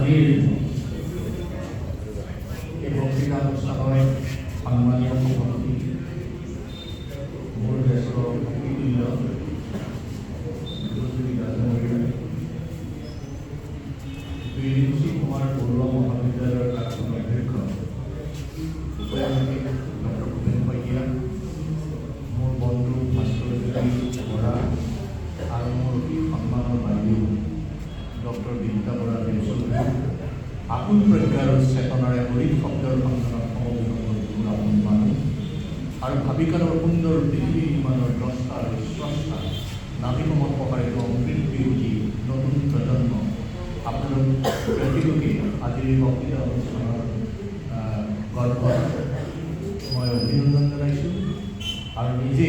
আজিৰ এই বক্তৃতা অনুষ্ঠানৰ সন্মানীয় সভাপতি মোৰ জ্যেষ্ঠ ভক্তিতুল্য বিৰিঞ্চি কুমাৰ বৰুৱা মহাবিদ্যালয়ৰ প্ৰাক্তন অধ্যক্ষ ডক্টৰ ভূপেন শইকীয়া, মোৰ বন্ধু ভাস্কৰজ্যোতি বৰা আৰু মোৰ অতি সন্মানৰ বাইদেউ ডক্টৰ বিদ্যা বৰা দেৱচৌধুৰী, আকুল প্ৰজ্ঞাৰ চেতনাৰে হৰিত শব্দৰ সন্ধানত সমবেত আপোন মানুহ আৰু ভাবিকালৰ সুন্দৰ পৃথিৱী নিৰ্মাণৰ দ্ৰষ্টা আৰু স্ৰষ্টা নাভিকমত প্ৰকাৰিত অমৃত বিৰোধী নতুন প্ৰজন্ম, আপোনালোক প্ৰতিগৰাকী আজিৰ বক্তৃতা অনুষ্ঠানৰ গল্পত মই অভিনন্দন জনাইছোঁ আৰু নিজে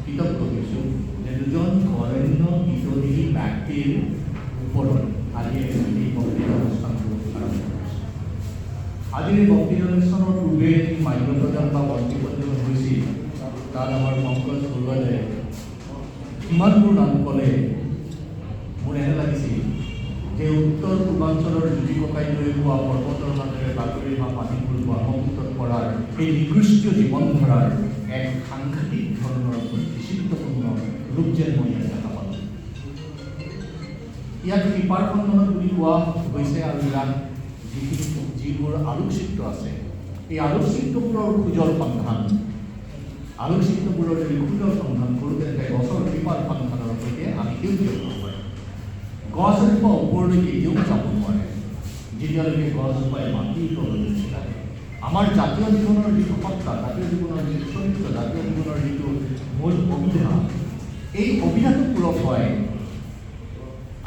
কৃতজ্ঞ হৈছোঁ যে দুজন বৰেণ্য বিতৰণী ব্যক্তিৰ ওপৰত আজি এই বক্তৃতা অনুষ্ঠানটো আৰম্ভ কৰিছোঁ। আজিৰ এই বক্তৃতা অনুষ্ঠানৰ পূৰ্বে যি মাল্য প্ৰদান বা বন্তি প্ৰদান হৈছিল তাত আমাৰ পংকজ বৰুৱালে কিমানবোৰ নাম ক'লে মোৰ এনে লাগিছিল যে উত্তৰ পূৰ্বাঞ্চলৰ জ্যোতি ককাই লৈ পোৱা পৰ্বতৰ মাজেৰে বাতৰি বা পানীবোৰ ব্ৰহ্মপুত্ৰত পৰাৰ এই নিকৃষ্ট জীৱন ধাৰাৰ এক সাংঘাতিক ধৰণৰ বিচিত্ৰপূৰ্ণ ৰূপ যেন মই ইয়াত দেখা পালোঁ। ইয়াক কৃপাৰ সন্ধানত বুলি কোৱা হৈছে আৰু ইয়াত যিবোৰ আলোকচিত্ৰ আছে এই আলোকচিত্ৰবোৰৰ খোজৰ সন্ধান আলোকচিত্ৰবোৰৰ যদি খোজৰ সন্ধান কৰোঁ তেন্তে গছৰ কৃপাৰ সন্ধানৰ সৈতে আমি সেউজীয়া কৰিব পাৰোঁ। গছ এজোপা ওপৰলৈকে এতিয়াও যাব নোৱাৰে যেতিয়ালৈকে গছজোপাই মাটিৰ তললৈ নাথাকে। আমাৰ জাতীয় জীৱনৰ যিটো সত্তা, জাতীয় জীৱনৰ যিটো চৰিত্ৰ, জাতীয় জীৱনৰ যিটো মূল অভিধা, এই অভিধাটো পূৰণ হয়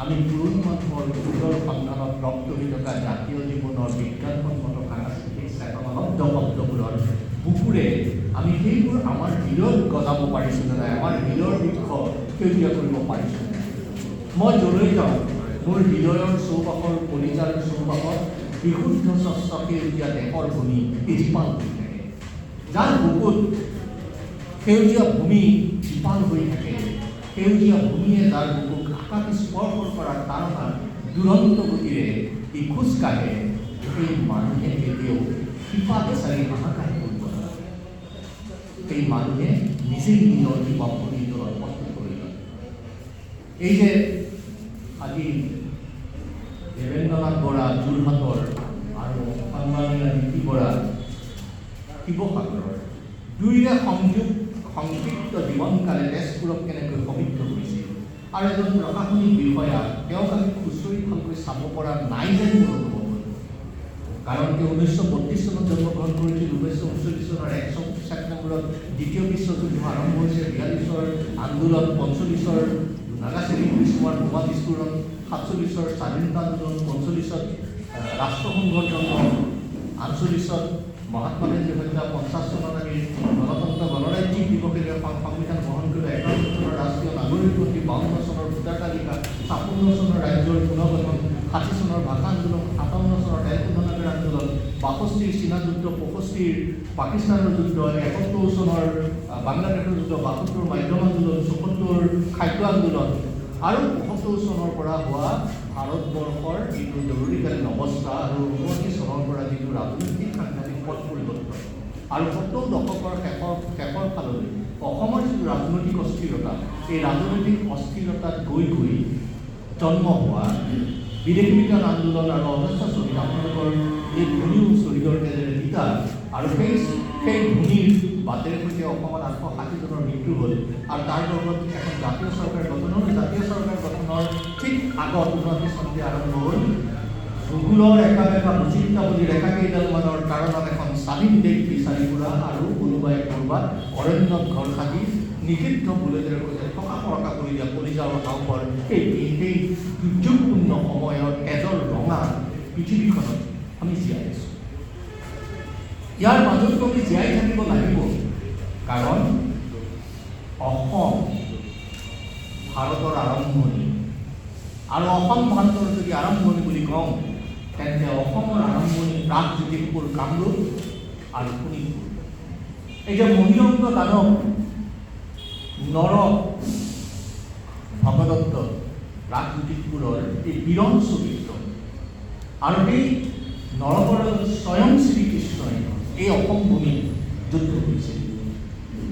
আমি পুৰুষ মানুহৰ খোজৰ সন্ধানত ৰপ্ত হৈ থকা জাতীয় জীৱনৰ বিজ্ঞানসন্মত সাংস্কৃতিক চেতনাবদ্ধ শব্দবোৰৰ বুকুৰে আমি সেইবোৰ আমাৰ হৃদয়ত গজাব পাৰিছোঁ নে নাই, আমাৰ হৃদয়ৰ বৃক্ষ সেউজীয়া কৰিব পাৰিছোঁ নে নাই। মই যলৈ যাওঁ মোৰ হৃদয়ৰ চৌপাশৰ কলিজাৰ চৌপাশত বিশুদ্ধ স্বচ্ছ সেউজীয়া দেশৰ ভূমি জীপাল হৈ থাকে, যাৰ বুকুত সেউজীয়া ভূমি জীপাল হৈ থাকে, সেউজীয়া ভূমিয়ে যাৰ বুকুক আকাশ স্পৰ্শ কৰাৰ তাৰণাত দুৰন্ত গতিৰে ই খোজকাঢ়ে, সেই মানুহে কেতিয়াও কৃপা বিচাৰি হাহাকাৰ কৰিব নোৱাৰে। সেই মানুহে নিজেই নিজৰ কৃপা পৰিচয় প্ৰস্তুত কৰি লয়। এই যে আজি দেৱেন্দ্ৰনাথ বৰা যোৰহাটৰ আৰু সন্মানীয় নীতি বৰা শিৱসাগৰৰ দুয়োৰে সংযুক্ত জীৱনকালে তেজপুৰক কেনেকৈ সমৃদ্ধ কৰিছিল আৰু এজন প্ৰশাসনিক বিষয়া তেওঁক আমি খুচৰি ভালকৈ চাব পৰা নাই যেন মোৰ অনুভৱ হ'ল। কাৰণ তেওঁ 1932 চনত জন্মগ্ৰহণ কৰিছিল, 1939 চনৰ 1 ছেপ্টেম্বৰত দ্বিতীয় বিশ্বযুদ্ধ আৰম্ভ হৈছে, 42 আন্দোলন, 45 নাগাচাকি হিৰোশ্বিমাৰ বোমা বিস্ফোৰণ, 47 স্বাধীনতা আন্দোলন, 45 ৰাষ্ট্ৰসংঘৰ জন্ম, 48 মহাত্মা গান্ধীৰ হত্যা, 50 চনত আমি গণতন্ত্ৰ গণৰাজ্যিক দিৱসেৰে সংবিধান গ্ৰহণ কৰিলোঁ, 51 চনৰ ৰাষ্ট্ৰীয় নাগৰিক পঞ্জী, 52 চনৰ ভোটাৰ তালিকা, 56 চনৰ ৰাজ্যৰ পুনৰ্গঠন, 60 চনৰ ভাষা আন্দোলন, 57 চনৰ তেলশোধনাগাৰ আন্দোলন, 62 চীনা যুদ্ধ, 65 পাকিস্তানৰ যুদ্ধ, 71 চনৰ বাংলাদেশৰ যুদ্ধ, 72 মাধ্যম আন্দোলন, 74 খাদ্য আন্দোলন আৰু 75 চনৰ পৰা হোৱা ভাৰতবৰ্ষৰ যিটো জৰুৰীকালীন অৱস্থা আৰু 79 চনৰ পৰা যিটো ৰাজনৈতিক সাংঘাতিক পথ পৰিৱৰ্তন আৰু 70 দশকৰ শেষৰ ফাললৈ অসমৰ যিটো ৰাজনৈতিক অস্থিৰতা, এই ৰাজনৈতিক অস্থিৰতাত গৈ জন্ম হোৱা বিদেশী বিজ্ঞান আন্দোলন আৰু অজস্ৰ শ্বহীদ, আপোনালোকৰ এই ভূমিও শ্বহীদৰ তেজেৰে তিতা আৰু সেই ভূমিৰ বাটেৰে সৈতে অসমত 860 জনৰ মৃত্যু হ'ল আৰু তাৰ লগত এখন জাতীয় চৰকাৰ গঠনৰ ঠিক আগত 19 চনতে আৰম্ভ হ'ল ভূগোলৰ একাবেকা বিচিত্ৰাৱলীৰ একাকেইডালমানৰ কাৰণত এখন স্বাধীন দেশ বিচাৰি ফুৰা আৰু কোনোবাই ক'ৰবাত অৰণ্যত ঘৰ সাজি নিষিদ্ধ বুলেটেৰে সৈতে থকা ফৰকা কৰি দিয়া কলিজাৰ হাওঁফাওঁৰ সেই দুৰ্যোগপূৰ্ণ সময়ত এজৰ ৰঙা পৃথিৱীখনত আমি জীয়াই আছোঁ। ইয়াৰ মাজতো আমি জীয়াই থাকিব লাগিব, কাৰণ অসম ভাৰতৰ আৰম্ভণি আৰু অসম ভাৰতৰ যদি আৰম্ভণি বুলি কওঁ তেন্তে অসমৰ আৰম্ভণি প্ৰাগজ্যোতিষপুৰ কামৰূপ আৰু শোণিতপুৰ। এই যে মহিৰংগ দানৱ নৰ ভগদত্ত প্ৰাগজ্যোতিষপুৰৰ এই বিৰল চৰিত্ৰ আৰু সেই নৰপৰাধ স্বয়ং শ্ৰীকৃষ্ণই এই অসম ভূমিত যুদ্ধ কৰিছিল।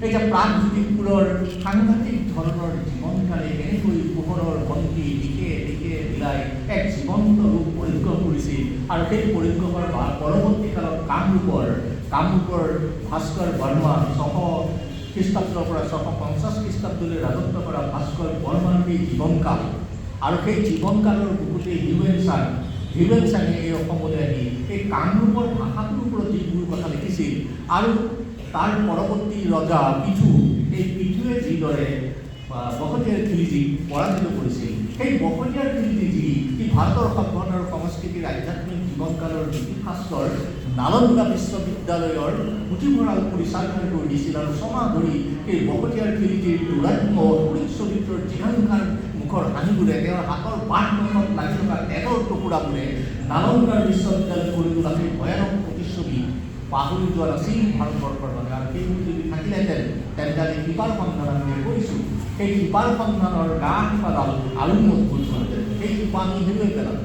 এতিয়া প্ৰাগজ্যোতিষপুৰৰ সাংঘাতিক ধৰণৰ জীৱনকালে কেনেকৈ পোহৰৰ বন্তি দিশে দিশে বিলাই এক জীৱন্ত ৰূপ পৰিগ্ৰহ কৰিছিল, আৰু সেই পৰিগ্ৰহৰ পৰৱৰ্তী কালত কামৰূপৰ ভাস্কৰ বৰ্মা 600 খ্ৰীষ্টাব্দৰ পৰা 650 খ্ৰীষ্টাব্দলৈ ৰাজত্ব কৰা ভাস্কৰ বৰ্মাৰ সেই জীৱনকাল, আৰু সেই জীৱনকালৰ বুকুতে হিউৱেন চাঙে এই অসমলৈ আহি এই কামৰূপৰ ভাষাটোৰ ওপৰত যিবোৰ কথা লিখিছিল, আৰু তাৰ পৰৱৰ্তী ৰজা এই পিঠুৱে যিদৰে বহতীয়াৰ খিলিজীক পৰাজিত কৰিছিল, সেই বহতীয়াৰ খিলিজী যি ভাৰতৰ সভ্যতা আৰু সংস্কৃতিৰ আধ্যাত্মিক জীৱনকালৰ জ্যোতিষশাস্ত্ৰৰ নালন্দা বিশ্ববিদ্যালয়ৰ পুথিভঁৰাল পৰিচালনা কৰি দিছিল, আৰু ছমাহ ধৰি সেই বহতীয়াৰ খিলিজীৰ দুৰাত্ম অসুৰিক চৰিত্ৰৰ জিঘাংঘাৰ মুখৰ হাঁহিবোৰে, তেওঁৰ হাতৰ বাট নখত লাগি থকা তেজৰ টুকুৰাবোৰে নালন্দাৰ বিশ্ববিদ্যালয় কৰি তোলা সেই ভয়ানক প্ৰতিচ্ছবি পাহৰি যোৱা নাছিল ভাৰতবৰ্ষৰ বাবে। আৰু সেইবোৰ যদি থাকিলেহেঁতেন তেন্তে আজি শিপাৰ সন্ধান আমি কৰিছোঁ, সেই শিপাৰ সন্ধানৰ গা শিপাডাল আৰু মজবুত হ'লহেঁতেন, সেই শিপা আমি হেৰুৱাই পেলাম।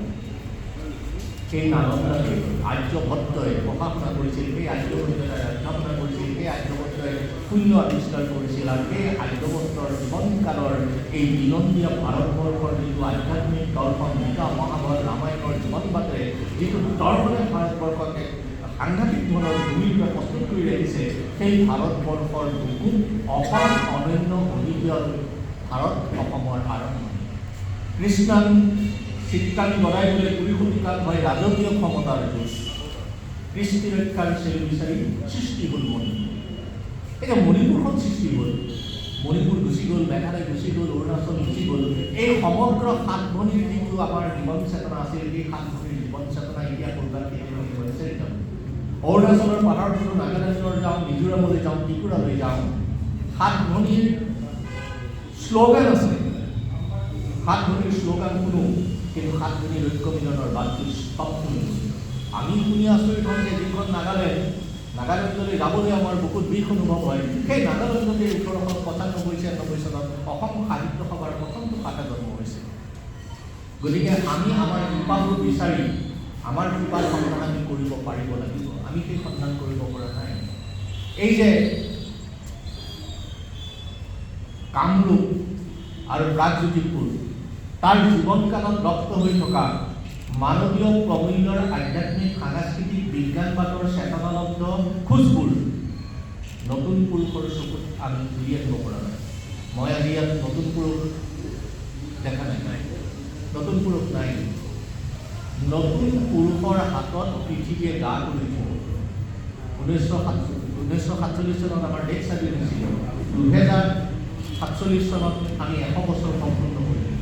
সেই নালন্দাতে আৰ্যভট্টই পঢ়া শুনা কৰিছিল, সেই আৰ্যভট্টই অধ্যাপনা কৰিছিল, সেই আৰ্যভট্টই শূন্য আৱিষ্কাৰ কৰিছিল, আৰু সেই আৰ্যভট্টৰ জীৱনকালৰ এই বিনন্দীয়া ভাৰতবৰ্ষৰ যিটো আধ্যাত্মিক দৰ্শন, গীতা মহাভাৰত ৰামায়ণৰ জীৱন বাটেৰে যিটো দৰ্শনে ভাৰতবৰ্ষক এক সাংঘাতিক ধৰণৰ ভূমিকা প্ৰস্তুত কৰি ৰাখিছে, সেই ভাৰতবৰ্ষৰ বুকুত অসম অনন্য অভিজ্ঞত ভাৰত অসমৰ আৰম্ভণি। কৃষ্ণান চিত্ৰাং গদাইবলৈ 20 শতিকাত হয় ৰাজকীয় ক্ষমতাৰ যুঁজ, কৃষ্টি ৰক্ষাৰ চেলি বিচাৰি সৃষ্টি হ'ল মণিপুৰ। এতিয়া মণিপুৰখন সৃষ্টি হ'ল, মণিপুৰ গুচি গ'ল, মেঘালয় গুচি গ'ল, অৰুণাচল গুচি গ'ল। এই সমগ্ৰ 7 ভনীৰ যিটো আমাৰ জীৱন চেতনা আছিল, সেই 7 ভনীৰ জীৱন চেতনা এতিয়া ক'ৰবাত পৰিচালিত। অৰুণাচলৰ পাহাৰৰ যিটো নাগালেণ্ডৰ যাওঁ, মিজোৰামলৈ যাওঁ, ত্ৰিপুৰালৈ যাওঁ, 7 ভনীৰ শ্লোগান আছে, 7 ভনীৰ শ্লোগান শুনো, কিন্তু 7 ভনীৰ ঐক্য মিলনৰ বাটটো স্তব্ধ হৈ গৈছে। আমি শুনি আচৰিত হওঁ যে যিখন নাগালেণ্ডলৈ যাবলৈ আমাৰ বহুত বিষ অনুভৱ হয়, সেই নাগালেণ্ডতে 1895-96 চনত অসম সাহিত্য সভাৰ প্ৰথমটো শাখা জন্ম হৈছিল। গতিকে আমি আমাৰ কৃপাবোৰ বিচাৰি আমাৰ কৃপাৰ সন্ধান আমি কৰিব পাৰিব লাগিব, আমি সেই সন্ধান কৰিব পৰা নাই। এই যে কামৰূপ আৰু প্ৰাগজ্যোতিষপুৰ, তাৰ জীৱনকালত দগ্ধ হৈ থকা মানৱীয় প্ৰমূল্যৰ আধ্যাত্মিক সাংস্কৃতিক বিজ্ঞানবাদৰ চেতনালব্ধ খোজবোৰ নতুন পুৰুষৰ চকুত আমি ঘূৰি আনিব পৰা নাই। মই আজি ইয়াত নতুন পুৰুষ দেখা নাই, নতুন পুৰুষ নাই। নতুন পুৰুষৰ হাতত পৃথিৱীয়ে গা কৰি থওঁ। 1947 চনত আমাৰ দেশ স্বাধীন হৈছিল, 2047 চনত আমি 100 বছৰ সম্পূৰ্ণ কৰিলোঁ।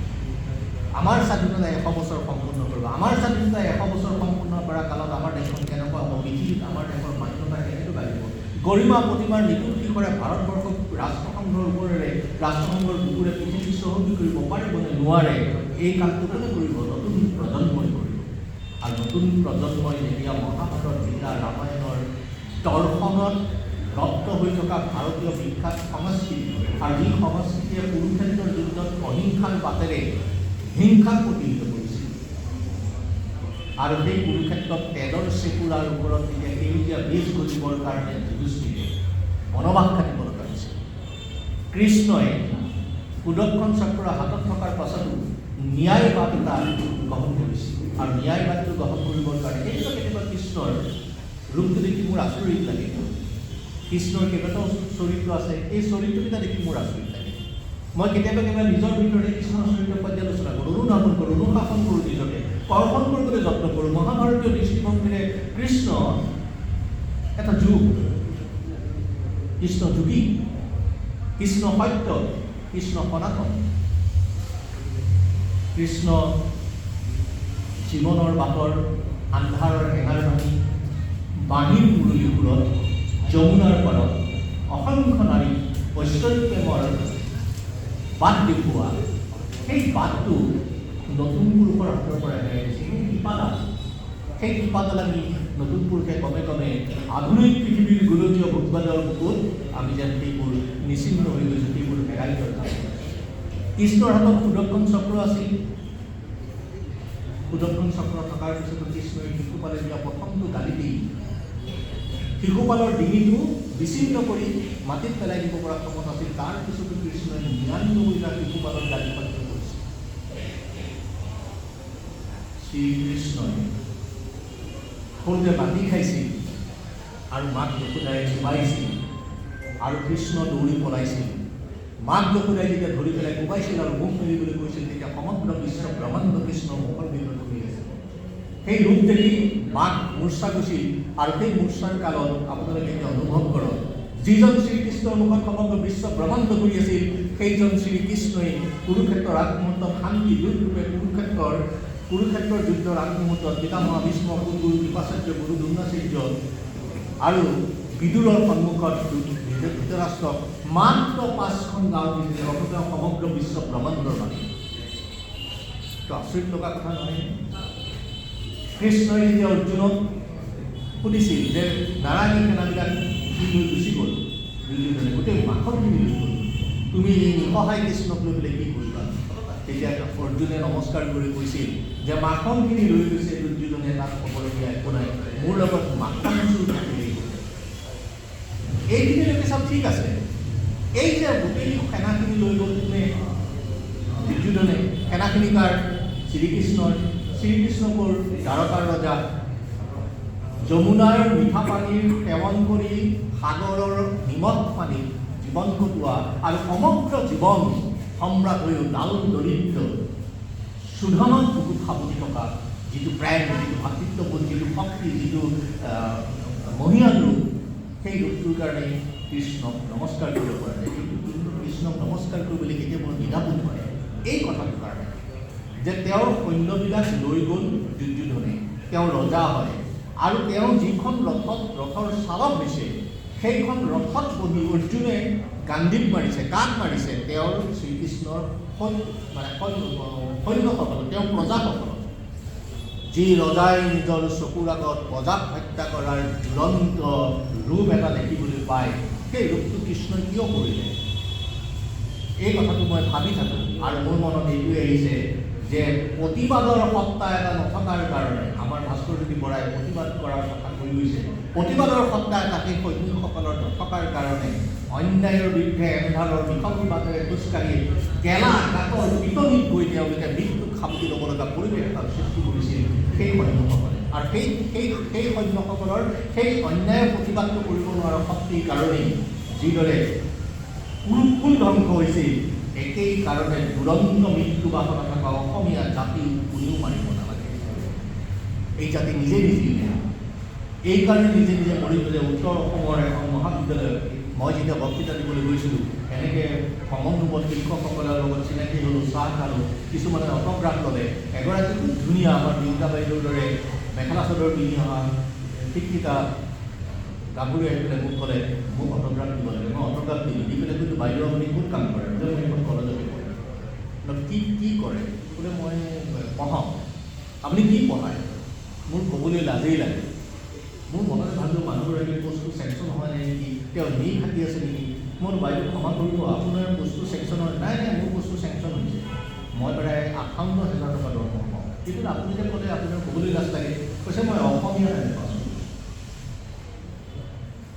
আমাৰ স্বাধীনতা 100 বছৰ সম্পূৰ্ণ কৰিব। আমাৰ স্বাধীনতা 100 বছৰ সম্পূৰ্ণ কৰা কালত আমাৰ দেশখন কেনেকুৱা হ'ব, পৃথিৱীত আমাৰ দেশৰ মান্যতা কেনেকৈ বাঢ়িব, গৰিমা প্ৰতিমাৰ নিপুণ শিখৰে ভাৰতবৰ্ষক ৰাষ্ট্ৰসংঘৰ ওপৰেৰে ৰাষ্ট্ৰসংঘৰ বুকুৰে পৃথিৱী চহকী কৰিব পাৰিবনে নোৱাৰে, এই কামটো কোনে কৰিব? নতুন প্ৰজন্মই কৰিব। আৰু নতুন প্ৰজন্মই যেতিয়া মহাভাৰত, গীতা, ৰামায়ণৰ দৰ্শনত ৰপ্ত হৈ থকা ভাৰতীয় বিখ্যাত সংস্কৃতি, আৰু যি সংস্কৃতিয়ে কুৰুক্ষেত্ৰৰ যুদ্ধত অহিংসাৰ বাটেৰে হিংসাক প্ৰতিহিত কৰিছিল, আৰু সেই কুৰুক্ষেত্ৰত তেজৰ চেকুৰাৰ ওপৰত যেতিয়া সেউজীয়া বীজ গজিবৰ কাৰণে যুধিষ্ঠিৰে বনবাস কাটিব লগা হৈছিল, কৃষ্ণই সুদৰ্শন চক্ৰ হাতত থকাৰ পাছতো ন্যায়বাদ এটা গ্ৰহণ কৰিছিল। আৰু ন্যায়বাদটো গ্ৰহণ কৰিবৰ কাৰণে কেতিয়াবা কৃষ্ণৰ ৰূপটো দেখি মোৰ আচৰিত লাগে। কৃষ্ণৰ কেইবাটাও চৰিত্ৰ আছে, এই চৰিত্ৰকেইটা দেখি মোৰ আচৰিত লাগে। মই কেতিয়াবা নিজৰ ভিতৰতে কৃষ্ণৰ চৰিত্ৰ পৰ্যালোচনা কৰোঁ, অনুধাৱন কৰোঁ, অনুশাসন কৰোঁ, নিজকে কৰ্ষণ কৰিবলৈ যত্ন কৰোঁ। মহাভাৰতীয় দৃষ্টিভংগীৰে কৃষ্ণ এটা যুগ, কৃষ্ণ যুগী, কৃষ্ণ সত্য, কৃষ্ণ সনাতন, কৃষ্ণ জীৱনৰ বাটৰ আন্ধাৰৰ এঙাৰ ভাঙি বাণীৰ মুৰলীবোৰত যমুনাৰ পাৰত অসংখ্য নাৰী ঐশ্বৰ্য প্ৰেমৰ বাট দেখুওৱা, সেই বাটটো নতুন পুৰুষৰ হাতৰ পৰা হেৰাই গৈছে। সেই কৃপাডাল আমি নতুন পুৰুষে ক্ৰমে ক্ৰমে আধুনিক পৃথিৱীৰ গোলকীয় ভোগবাদৰ বুকুত আমি যেন সেইবোৰ নিচিন্ন হৈ গৈছোঁ, সেইবোৰ হেৰাই যোৱা। কৃষ্ণৰ হাতত সুদৰ্শন চক্ৰ আছিল, সুদৰ্শন চক্ৰ থকাৰ পিছতো কৃষ্ণই শিশুপালে দিয়া প্ৰথমটো গালিতেই শিশুপালৰ ডিঙিটো বিচ্ছিন্ন কৰি মাটিত পেলাই দিব পৰা ক্ষমতা আছিল। তাৰপিছতো কৃষ্ণই ৯৯টা শিশুপালৰ গালি সহ্য কৰিছিল। শ্ৰীকৃষ্ণই সৰুতে মাটি খাইছিল আৰু মাক যশোদাই কোবাইছিল আৰু কৃষ্ণ দৌৰি পলাইছিল। মাক যশোদাই যেতিয়া ধৰি পেলাই কোবাইছিল আৰু মুখ মেলিবলৈ কৈছিল, তেতিয়া সমগ্ৰ বিশ্ব ব্ৰহ্মাণ্ড কৃষ্ণৰ মুখৰ ভিতৰত ঘূৰি আছিল। সেই ৰূপ দেখি মাক মূৰ্ছা গৈছিল আৰু সেই মূৰ্ছাৰ কালত আপোনালোকে এতিয়া অনুভৱ কৰক, যিজন শ্ৰীকৃষ্ণৰ মুখত সমগ্ৰ বিশ্ব ব্ৰহ্মাণ্ড ঘূৰি আছিল, সেইজন শ্ৰীকৃষ্ণই কুৰুক্ষেত্ৰৰ আগমুহূৰ্তত শান্তি দূৰৰূপে কুৰুক্ষেত্ৰৰ যুদ্ধৰ আগমুহূৰ্তত পিতামহ ভীষ্ম, কুলগুৰু কৃপাচাৰ্য, গুৰু দ্ৰোণাচাৰ্য আৰু বিদুৰৰ সন্মুখত ধৃতৰাষ্ট্ৰক মাত্ৰ ৫খন গাঁও দিছিল। অথচ সমগ্ৰ বিশ্ব ব্ৰহ্মাণ্ডৰ মালিক। তো আচৰিত লগা কথা নহয়। কৃষ্ণই যেতিয়া অৰ্জুনক সুধিছিল যে নাৰায়ণী সেনাবিলাক কি লৈ গুচি গ'ল, দুৰ্যোধনে গোটেই মাখনখিনি লৈ গ'ল, তুমি এই নিসহায় কৃষ্ণক লৈ পেলাই কি কৰিবা? তেতিয়া অৰ্জুনে নমস্কাৰ কৰি কৈছিল যে মাখনখিনি লৈ গৈছে দুৰ্যোধনে, তাত ক'বলগীয়া একো নাই, মোৰ লগত মাখন চুৰ থাকিলেই। এইখিনিলৈকে চব ঠিক আছে। এই যে গোটেই সেনাখিনি লৈ গ'ল দুৰ্যোধনে, সেনাখিনি কাৰ? শ্ৰীকৃষ্ণকৰ দ্বাৰকাৰ ৰজা যমুনাৰ মিঠা পানীৰ সেৱন কৰি সাগৰৰ নিমখ পানীত জীৱন কটোৱা আৰু সমগ্ৰ জীৱন সম্ৰাট হৈ ডাল দৰিদ্ৰ সুধনত বুকুত সাৱটি থকা যিটো প্ৰেম, যিটো ভাতৃত্ববোধ, যিটো শক্তি, যিটো মহিয়ান ৰূপ, সেই ৰূপটোৰ কাৰণে কৃষ্ণক নমস্কাৰ কৰিব পৰা যায়। কিন্তু কৃষ্ণক নমস্কাৰ কৰিবলৈ কেতিয়াবা দ্বিধাবোধ হয় এই কথাটোৰ কাৰণে যে তেওঁৰ সৈন্যবিলাক লৈ গ'ল দুৰ্যোধনে, তেওঁ ৰজা হয় আৰু তেওঁ যিখন ৰথৰ চালক দিছে, সেইখন ৰথত বহি অৰ্জুনে গান্ধীত মাৰিছে। কাক মাৰিছে? তেওঁৰ শ্ৰীকৃষ্ণৰ সৈন্যসকলক, তেওঁৰ প্ৰজাসকলক। যি ৰজাই নিজৰ চকুৰ আগত প্ৰজাক হত্যা কৰাৰ দুৰন্ত ৰূপ এটা দেখিবলৈ পায়, সেই ৰূপটো কৃষ্ণই কিয় কৰিলে? এই কথাটো মই ভাবি থাকোঁ আৰু মোৰ মনত এইটোৱে আহিছে যে প্ৰতিবাদৰ সত্তা এটা নথকাৰ কাৰণে, আমাৰ ভাস্কৰজ্যোতি বৰাই প্ৰতিবাদ কৰাৰ কথা কৈ গৈছে, প্ৰতিবাদৰ সত্তা এটা সেই সৈনিকসকলৰ নথকাৰ কাৰণে অন্যায়ৰ বিৰুদ্ধে এন্ধাৰৰ বিফল বাটেৰে খোজকাঢ়ি গেলা গাঁতৰ পিটনিত গৈ তেওঁলোকে মৃত্যুক সাৱটি ল'ব লগা পৰিৱেশ এটা সৃষ্টি কৰিছিল সেই সৈন্যসকলে। আৰু সেই সৈন্যসকলৰ সেই অন্যায়ৰ প্ৰতিবাদটো কৰিব নোৱাৰা শক্তিৰ কাৰণেই যিদৰে কুৰুকুল ধ্বংস হৈছিল, একেই কাৰণে দুৰন্ত মৃত্যু বাসনা থকা অসমীয়া জাতি কোনেও মাৰিব নালাগে। এই জাতি নিজে নিজে এইকাৰণে নিজে নিজে মৰি গ'লে। উত্তৰ অসমৰ এখন মহাবিদ্যালয়ত মই যেতিয়া বক্তৃতা দিবলৈ গৈছিলোঁ, এনেকৈ সমন্বয়ত শিক্ষকসকলৰ লগত চিনাকি হ'লোঁ, চাহ খালোঁ, কিছুমানে অট'গ্ৰাফ ল'লে। এগৰাকী খুব ধুনীয়া আমাৰ দেউতা বাইদেউৰ দৰে মেখেলা চাদৰ পিন্ধি অহা শিক্ষিতা গাভৰু আহি পেলাই মোক ক'লে, মোক অট'গ্ৰাফ দিব লাগে। মই অট'গ্ৰাফ দিলোঁ। দি পেলাই কিন্তু বাইদেউ আপুনি ক'ত কাম কৰে? বোলে মই এখন কলেজতে কৰোঁ। কি কৰে? বোলে মই পঢ়াওঁ। আপুনি কি পঢ়ায়? মোৰ ক'বলৈ লাজেই লাগে। মোৰ মনতে ভাবিলোঁ মানুহগৰাকীৰ পোষ্টটো চেংচন হোৱা নাই নেকি, তেওঁ নি খাটি আছে নেকি? মই বাইদেউ ক্ষমা কৰিব, আপোনাৰ পোষ্টটো চেংচন হয়? নাই, মোৰ পোষ্টটো চেংচন হৈছে। মই প্ৰায় 58,000 টকা দৰমহা পাওঁ। কিন্তু আপুনি যে ক'লে আপোনাৰ ক'বলৈ লাজ লাগে, কৈছে মই অসমীয়া নাপাওঁ।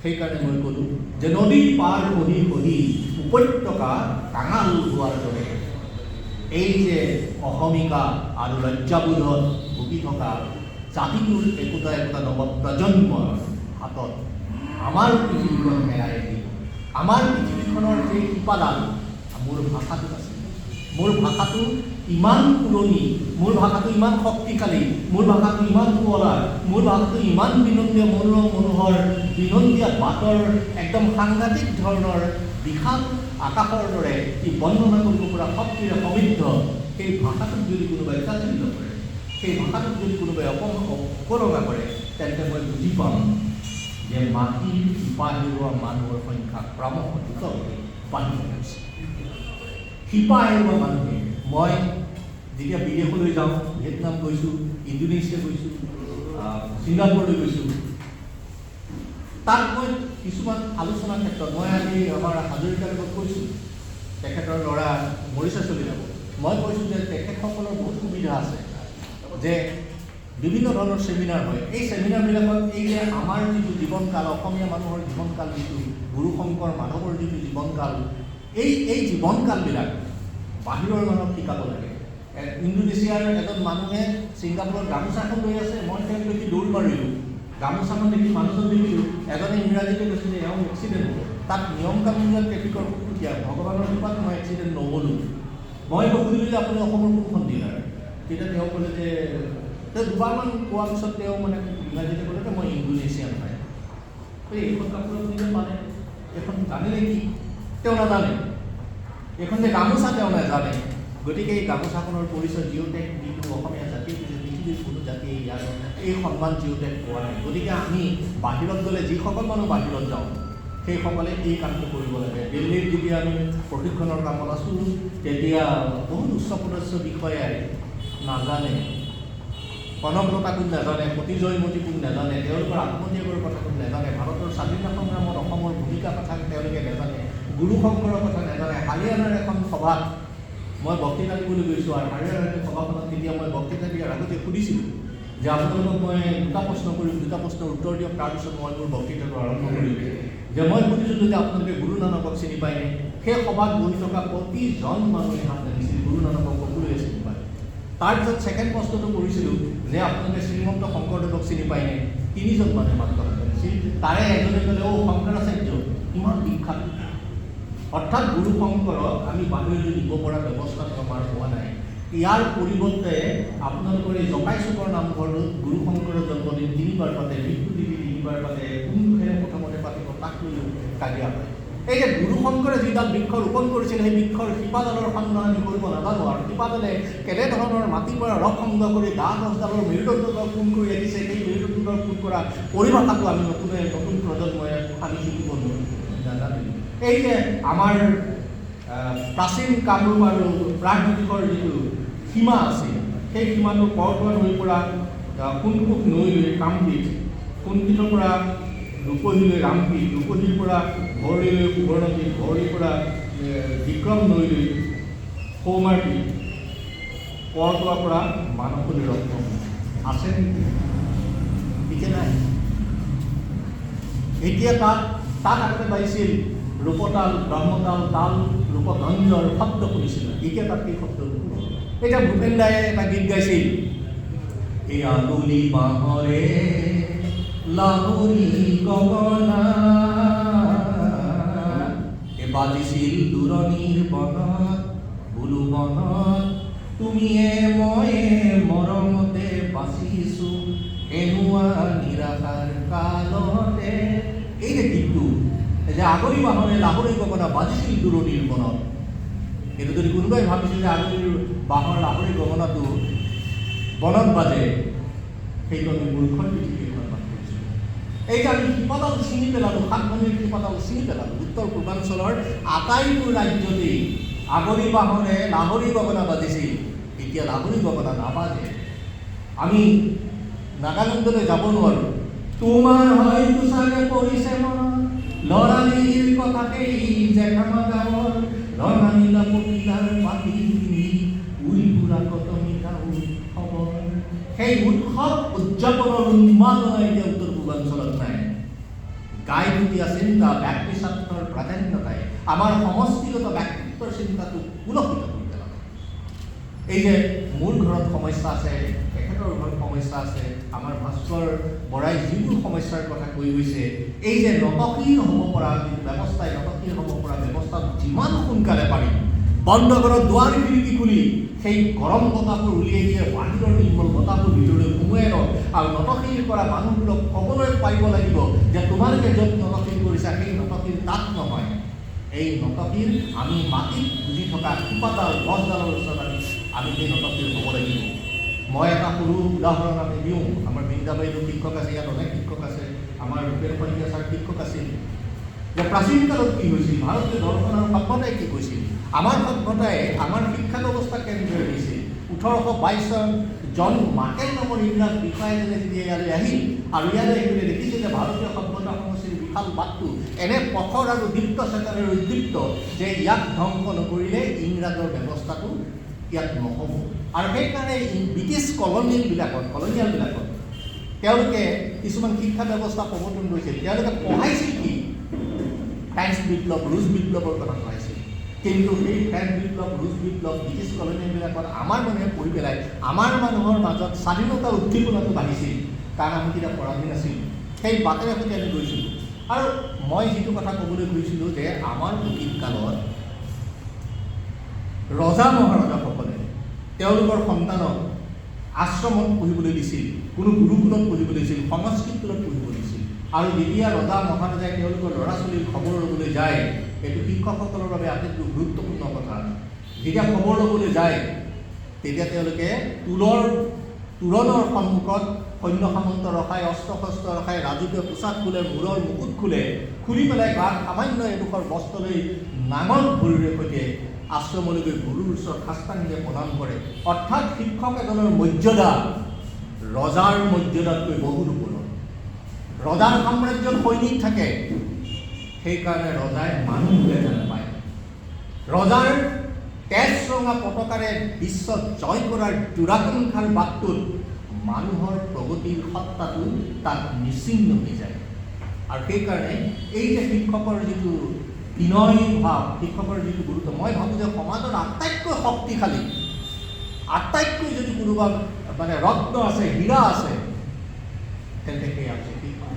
সেইকাৰণে মই ক'লোঁ যে নদীৰ পাৰ সহি সহি উপত্যকা কাঙাল হোৱাৰ দৰে এই যে অহমিকা আৰু লজ্জাবোধত ভুগি থকা জাতিটোৰ একোটা নৱ প্ৰজন্মৰ হাতত আমাৰ পৃথিৱীখন হেৰাই দি, আমাৰ পৃথিৱীখনৰ যে শিপাডাল মোৰ ভাষাটোত আছে, মোৰ ভাষাটো ইমান পুৰণি, মোৰ ভাষাটো ইমান শক্তিশালী, মোৰ ভাষাটো ইমান শুৱলা, মোৰ ভাষাটো ইমান বিনন্দীয় মনোহৰ বিনন্দীয়া বাটৰ একদম সাংঘাতিক ধৰণৰ বিশাল আকাশৰ দৰে ই বৰ্ণনা কৰিব পৰা শক্তিৰে সমৃদ্ধ। সেই ভাষাটোক যদি কোনোবাই তাচ্ছিল্য কৰে, সেই ভাষাটোক যদি কোনোবাই অপকলনা কৰে, তেন্তে মই বুজি পাম যে মাটিৰ শিপা হেৰুৱা মানুহৰ সংখ্যা ক্ৰমশঃ দ্ৰুতগতিত বাঢ়ি গৈছে। শিপা হেৰুৱা মানুহে, মই যেতিয়া বিদেশলৈ যাওঁ, ভিয়েটনাম গৈছোঁ, ইণ্ডোনেছিয়া গৈছোঁ, ছিংগাপুৰলৈ গৈছোঁ, তাত মই কিছুমান আলোচনাৰ ক্ষেত্ৰত, মই আজি আমাৰ হাজৰিকাৰ লগত কৈছোঁ, তেখেতৰ ল'ৰা মৰিচাচলৈ যাব। মই কৈছোঁ যে তেখেতসকলৰ বহুত সুবিধা আছে, যে বিভিন্ন ধৰণৰ চেমিনাৰ হয়। এই চেমিনাৰবিলাকত এই যে আমাৰ যিটো জীৱনকাল, অসমীয়া মানুহৰ জীৱনকাল, যিটো গুৰু শংকৰ মাধৱৰ যিটো জীৱনকাল, এই জীৱনকালবিলাক বাহিৰৰ মানুহক শিকাব লাগে। ইণ্ডোনেছিয়াৰ এজন মানুহে ছিংগাপুৰত গামোচাখন লৈ আছে, মই তেওঁক দেখি দৌৰ মাৰিলোঁ। গামোচাখন দেখি মানুহজন দেখিলোঁ, এজনে ইংৰাজীতে কৈছে যে এওঁ এক্সিডেণ্ট হ'ব। তাত নিয়ম কানুনবিলাক ট্ৰেফিকৰ খুব সুকীয়া, ভগৱানৰ কৃপাত মই এক্সিডেণ্ট নহ'লোঁ। মই সুধিলোঁ যে আপুনি অসমৰ কোনখন ডিলাৰ? তেতিয়া তেওঁ ক'লে যে দুবাৰমান কোৱাৰ পিছত তেওঁ মানে ইংৰাজীতে ক'লে যে মই ইণ্ডোনেছিয়ান হয়। এইখন কাপোৰ আপুনি যে পালে, এইখন জানে নেকি? তেওঁ নাজানে। এইখন যে গামোচা তেওঁ নাজানে। গতিকে এই গামোচাখনৰ পৰিচয় জিঅ'টেগ যিটো অসমীয়া জাতিৰ পৃথিৱীৰ কোনো জাতিয়ে ইয়াৰ এই সন্মান জিঅ'টেগ পোৱা নাই। গতিকে আমি বাহিৰত গ'লে যিসকল মানুহ বাহিৰত যাওঁ সেইসকলে এই কামটো কৰিব লাগে। দিল্লীত যেতিয়া আমি প্ৰশিক্ষণৰ কামত আছোঁ, তেতিয়া বহুত উচ্চপদস্থ বিষয়াই নাজানে, কনকলতা কোন নাজানে, সতীজয়মতী কোন নাজানে, তেওঁলোকৰ আত্মত্যাগৰ কথা কোন নাজানে, ভাৰতৰ স্বাধীনতা সংগ্ৰামত অসমৰ ভূমিকা কথা তেওঁলোকে নাজানে, গুৰু শংকৰৰ কথা নাজানে। হাৰিয়ানাৰ এখন সভাত মই বক্তৃতা দিবলৈ গৈছোঁ, আৰু হাৰিয়ানাৰ সভাখনত তেতিয়া মই বক্তৃতা দিয়াৰ আগতে সুধিছিলোঁ যে আপোনালোকক মই দুটা প্ৰশ্ন কৰিম, দুটা প্ৰশ্নৰ উত্তৰ দিয়ক, তাৰপিছত মই মোৰ বক্তৃতাটো আৰম্ভ কৰিম। যে মই সুধিছিলোঁ যে আপোনালোকে গুৰু নানকক চিনি পায়নে? সেই সভাত বহি থকা প্ৰতিজন মানুহে হাত লাগিছিল, গুৰু নানকক সকলোৱে চিনি পায়। তাৰপিছত ছেকেণ্ড প্ৰশ্নটো কৰিছিলোঁ যে আপোনালোকে শ্ৰীমন্ত শংকৰদেৱক চিনি পায়নে? তিনিজন মানুহে মাত্ৰ হাত লাগিছিল। তাৰে এজনে ক'লে শংকৰাচাৰ্য ইমান বিখ্যাত। অৰ্থাৎ গুৰু শংকৰক আমি বাহিৰলৈ নিব পৰা ব্যৱস্থাটো আমাৰ হোৱা নাই। ইয়াৰ পৰিৱৰ্তে আপোনালোকৰ এই জকাইচুকৰ নামঘৰটোত গুৰু শংকৰৰ জন্মদিন 3বাৰ পাতে, মৃত্যু তিথি 3বাৰ পাতে, কোনখেৰে প্ৰথমতে পাতিব তাক লৈ কাজিয়া হয়। এই যে গুৰু শংকৰে যিডাল বৃক্ষ ৰোপণ কৰিছিল, সেই বৃক্ষৰ শিপাডালৰ সন্ধান আমি কৰিব নাজানো, আৰু শিপাডালে কেনেধৰণৰ মাটিৰ পৰা ৰস সংগ্ৰহ কৰি 10-10ডালৰ মেৰুদণ্ডৰ পোন কৰি ৰাখিছে, সেই মেৰুদণ্ডৰ পোন কৰা পৰিভাষাটো আমি নতুন প্ৰজন্মই আমি শিকিব নাজানো। এই যে আমাৰ প্ৰাচীন কামৰূপ আৰু প্ৰাগজ্যোতিষৰ যিটো সীমা আছিল, সেই সীমাটো কৰতোৱা নৈৰ পৰা সোণকোষ নৈলৈ কামপীঠ, সোণপীঠৰ পৰা ৰূপহীলৈ ৰামপীঠ, ৰূপহীৰ পৰা ভৰলীলৈ সুবৰ্ণপীঠ, ভৰলীৰ পৰা বিক্ৰম নৈলৈ সৌমাৰপীঠ, কৰতোৱাৰ পৰা মানসলৈ ৰত্ন আছে নেকি? ঠিকে নাই। এতিয়া তাত আগতে পাইছিল ৰূপতাল, ব্ৰহ্মতাল, তাল, ৰূপধঞ্জৰ শব্দ শুনিছিল। এতিয়া তাত সেই শব্দ এতিয়া ভূপেন দায়ে এটা গীত গাইছিল, এই আদুলি বাঁহৰে লাহৰি গগনা, এ বাজিছিল দূৰণিৰ বনত, বুলু বনত তুমিয়ে ময়ে মৰমতে বাচিছো, এনেকুৱা নিৰাশাৰ কালতে। এই যে গীতটো যে আগৰি বাঁহৰে লাহৰি গগনা বাজিছিল দূৰণিৰ বনত, এইটো যদি কোনোবাই ভাবিছিল যে আগৰিৰ বাঁহৰ লাহৰি গগনাটো বনত বাজে, সেইটো আমি মূৰ্খৰ পৃথিৱীখনত বাস কৰিছিলোঁ। এই যে আমি শিপাডাল ছিঙি পেলালোঁ, সাতভনীৰ শিপাডাল ছিঙি পেলালোঁ। উত্তৰ পূৰ্বাঞ্চলৰ আটাইবোৰ ৰাজ্যতেই আগৰি বাঁহৰে লাহৰি গগনা বাজিছিল, এতিয়া লাহৰি গগনা নাবাজে। আমি নাগালেণ্ডলৈ যাব নোৱাৰোঁ। তোমাৰ হয়তো চাগে পৰিছে মনত লৰালিৰ কথা, সেই জেঠামা গাঁৱৰ ৰঙানীলা পখিলাৰ পাতি উৰি ফুৰা কত মিঠা খবৰ। সেই উৎসৱ উদযাপনৰ উন্মাদনা এতিয়া উত্তৰ পূৰ্বাঞ্চলত নাই। গাইডুটীয়া চিন্তা, ব্যক্তি স্বাৰ্থৰ প্ৰাধান্যতাই আমাৰ সমষ্টিগত ব্যক্তিত্বৰ চিন্তাটো কুলসিত কৰি পেলালে। এই যে মোৰ ঘৰত সমস্যা আছে, তেখেতৰ ঘৰত সমস্যা আছে, আমাৰ ভাস্কৰ বৰাই যিবোৰ সমস্যাৰ কথা কৈ গৈছে, এই যে নতশীল হ'ব পৰা যিটো ব্যৱস্থাই, নতশীল হ'ব পৰা ব্যৱস্থাত যিমান সোনকালে পাৰি বন্ধ ঘৰত দুৱাৰ খিৰিকী খুলি সেই গৰম বতাহবোৰ উলিয়াই দিয়ে, বাহিৰৰ নিৰ্মল বতাহবোৰ ভিতৰলৈ সোমোৱাই লওক, আৰু নতশীল কৰা মানুহবোৰক ক'বলৈ পাৰিব লাগিব যে তোমালোকে য'ত নতশীল কৰিছা সেই নতশীল তাত নহয়। এই নতশীল আমি মাটিত বুজি থকা শিপাডাল গছডালৰ ওচৰত আমি সেই নতশীল হ'ব লাগিব। মই এটা সৰু উদাহৰণ আমি দিওঁ। আমাৰ বৃন্দা বাইদেউ শিক্ষক আছে, ইয়াত অনেক শিক্ষক আছে, আমাৰ ৰূপেন শইকীয়া ছাৰ শিক্ষক আছিল। যে প্ৰাচীন কালত কি হৈছিল, ভাৰতীয় দৰ্শন আৰু সভ্যতাই কি কৈছিল, আমাৰ সভ্যতাই আমাৰ শিক্ষা ব্যৱস্থা কেনেদৰে দিছিল। 1822 চন জন মাকেল নামৰ ইংৰাজ বিষয়াজনে যেতিয়া ইয়ালৈ আহিল আৰু ইয়ালৈ আহিলে দেখিছে যে ভাৰতীয় সভ্যতা সমষ্টিৰ বিশাল বাটটো এনে প্ৰখৰ আৰু দীপ্ত চেতনাৰে উদ্দীপ্ত যে ইয়াক ধ্বংস নকৰিলে ইংৰাজৰ ব্যৱস্থাটো ইয়াত নহ'ব। আৰু সেইকাৰণে ব্ৰিটিছ কলনিয়েলবিলাকত তেওঁলোকে কিছুমান শিক্ষা ব্যৱস্থা প্ৰৱৰ্তন কৰিছিল। তেওঁলোকে পঢ়াইছিল কি? ফ্ৰেঞ্চ বিপ্লৱ, ৰুছ বিপ্লৱৰ কথা পঢ়াইছিল। কিন্তু সেই ফ্ৰেঞ্চ বিপ্লৱ, ৰুছ বিপ্লৱ, ব্ৰিটিছ কলনিয়েলবিলাকত আমাৰ মানুহে পঢ়ি পেলাই আমাৰ মানুহৰ মাজত স্বাধীনতা উদ্দীপনাটো বাঢ়িছিল, কাৰণ আমি তেতিয়া পৰাধীন আছিল। সেই বাটেৰে সৈতে আমি গৈছিলোঁ। আৰু মই যিটো কথা ক'বলৈ গৈছিলোঁ যে আমাৰ অতীত কালত ৰজা মহাৰজাসকলে তেওঁলোকৰ সন্তানক আশ্ৰমত পঢ়িবলৈ দিছিল, কোনো গুৰুকুলত পঢ়িবলৈ দিছিল, সংস্কৃত স্কুলত পঢ়িবলৈ দিছিল। আৰু যেতিয়া ৰজা মহাৰজাই তেওঁলোকৰ ল'ৰা ছোৱালীৰ খবৰ ল'বলৈ যায়, এইটো শিক্ষকসকলৰ বাবে আটাইতকৈ গুৰুত্বপূৰ্ণ কথা। যেতিয়া খবৰ ল'বলৈ যায় তেতিয়া তেওঁলোকে তোৰণৰ সন্মুখত সৈন্য সামন্ত ৰখাই, অস্ত্ৰ শস্ত্ৰ ৰখাই, ৰাজকীয় পোচাক খোলে, মূৰৰ মুকুট খুলি পেলাই গাত সামান্য এডোখৰ বস্ত্ৰ লৈ নাঙল ভৰিৰে সৈতে আশ্ৰমলৈকে গুৰুৰ ওচৰত সাষ্টাংগে প্ৰণাম কৰে। অৰ্থাৎ শিক্ষক এজনৰ মৰ্যাদা ৰজাৰ মৰ্যাদাতকৈ বহুত ওপৰত। ৰজাৰ সাম্ৰাজ্যত সৈনিক থাকে, সেইকাৰণে ৰজাই মানুহ বুলিয়ে নাপায়। ৰজাৰ তেজ ৰঙা পতাকাৰে বিশ্ব জয় কৰাৰ দুৰাকাংক্ষাৰ বাটটোত মানুহৰ প্ৰগতিৰ সত্তাটো তাত নিশ্চিন্ন হৈ যায়। আৰু সেইকাৰণে এই যে শিক্ষকৰ যিটো বিনয় ভাৱ, শিক্ষকৰ যিটো গুৰুত্ব, মই ভাবোঁ যে সমাজৰ আটাইতকৈ শক্তিশালী, আটাইতকৈ যদি কোনোবা মানে ৰত্ন আছে, হীৰা আছে, তেন্তে সেই আছে শিক্ষক।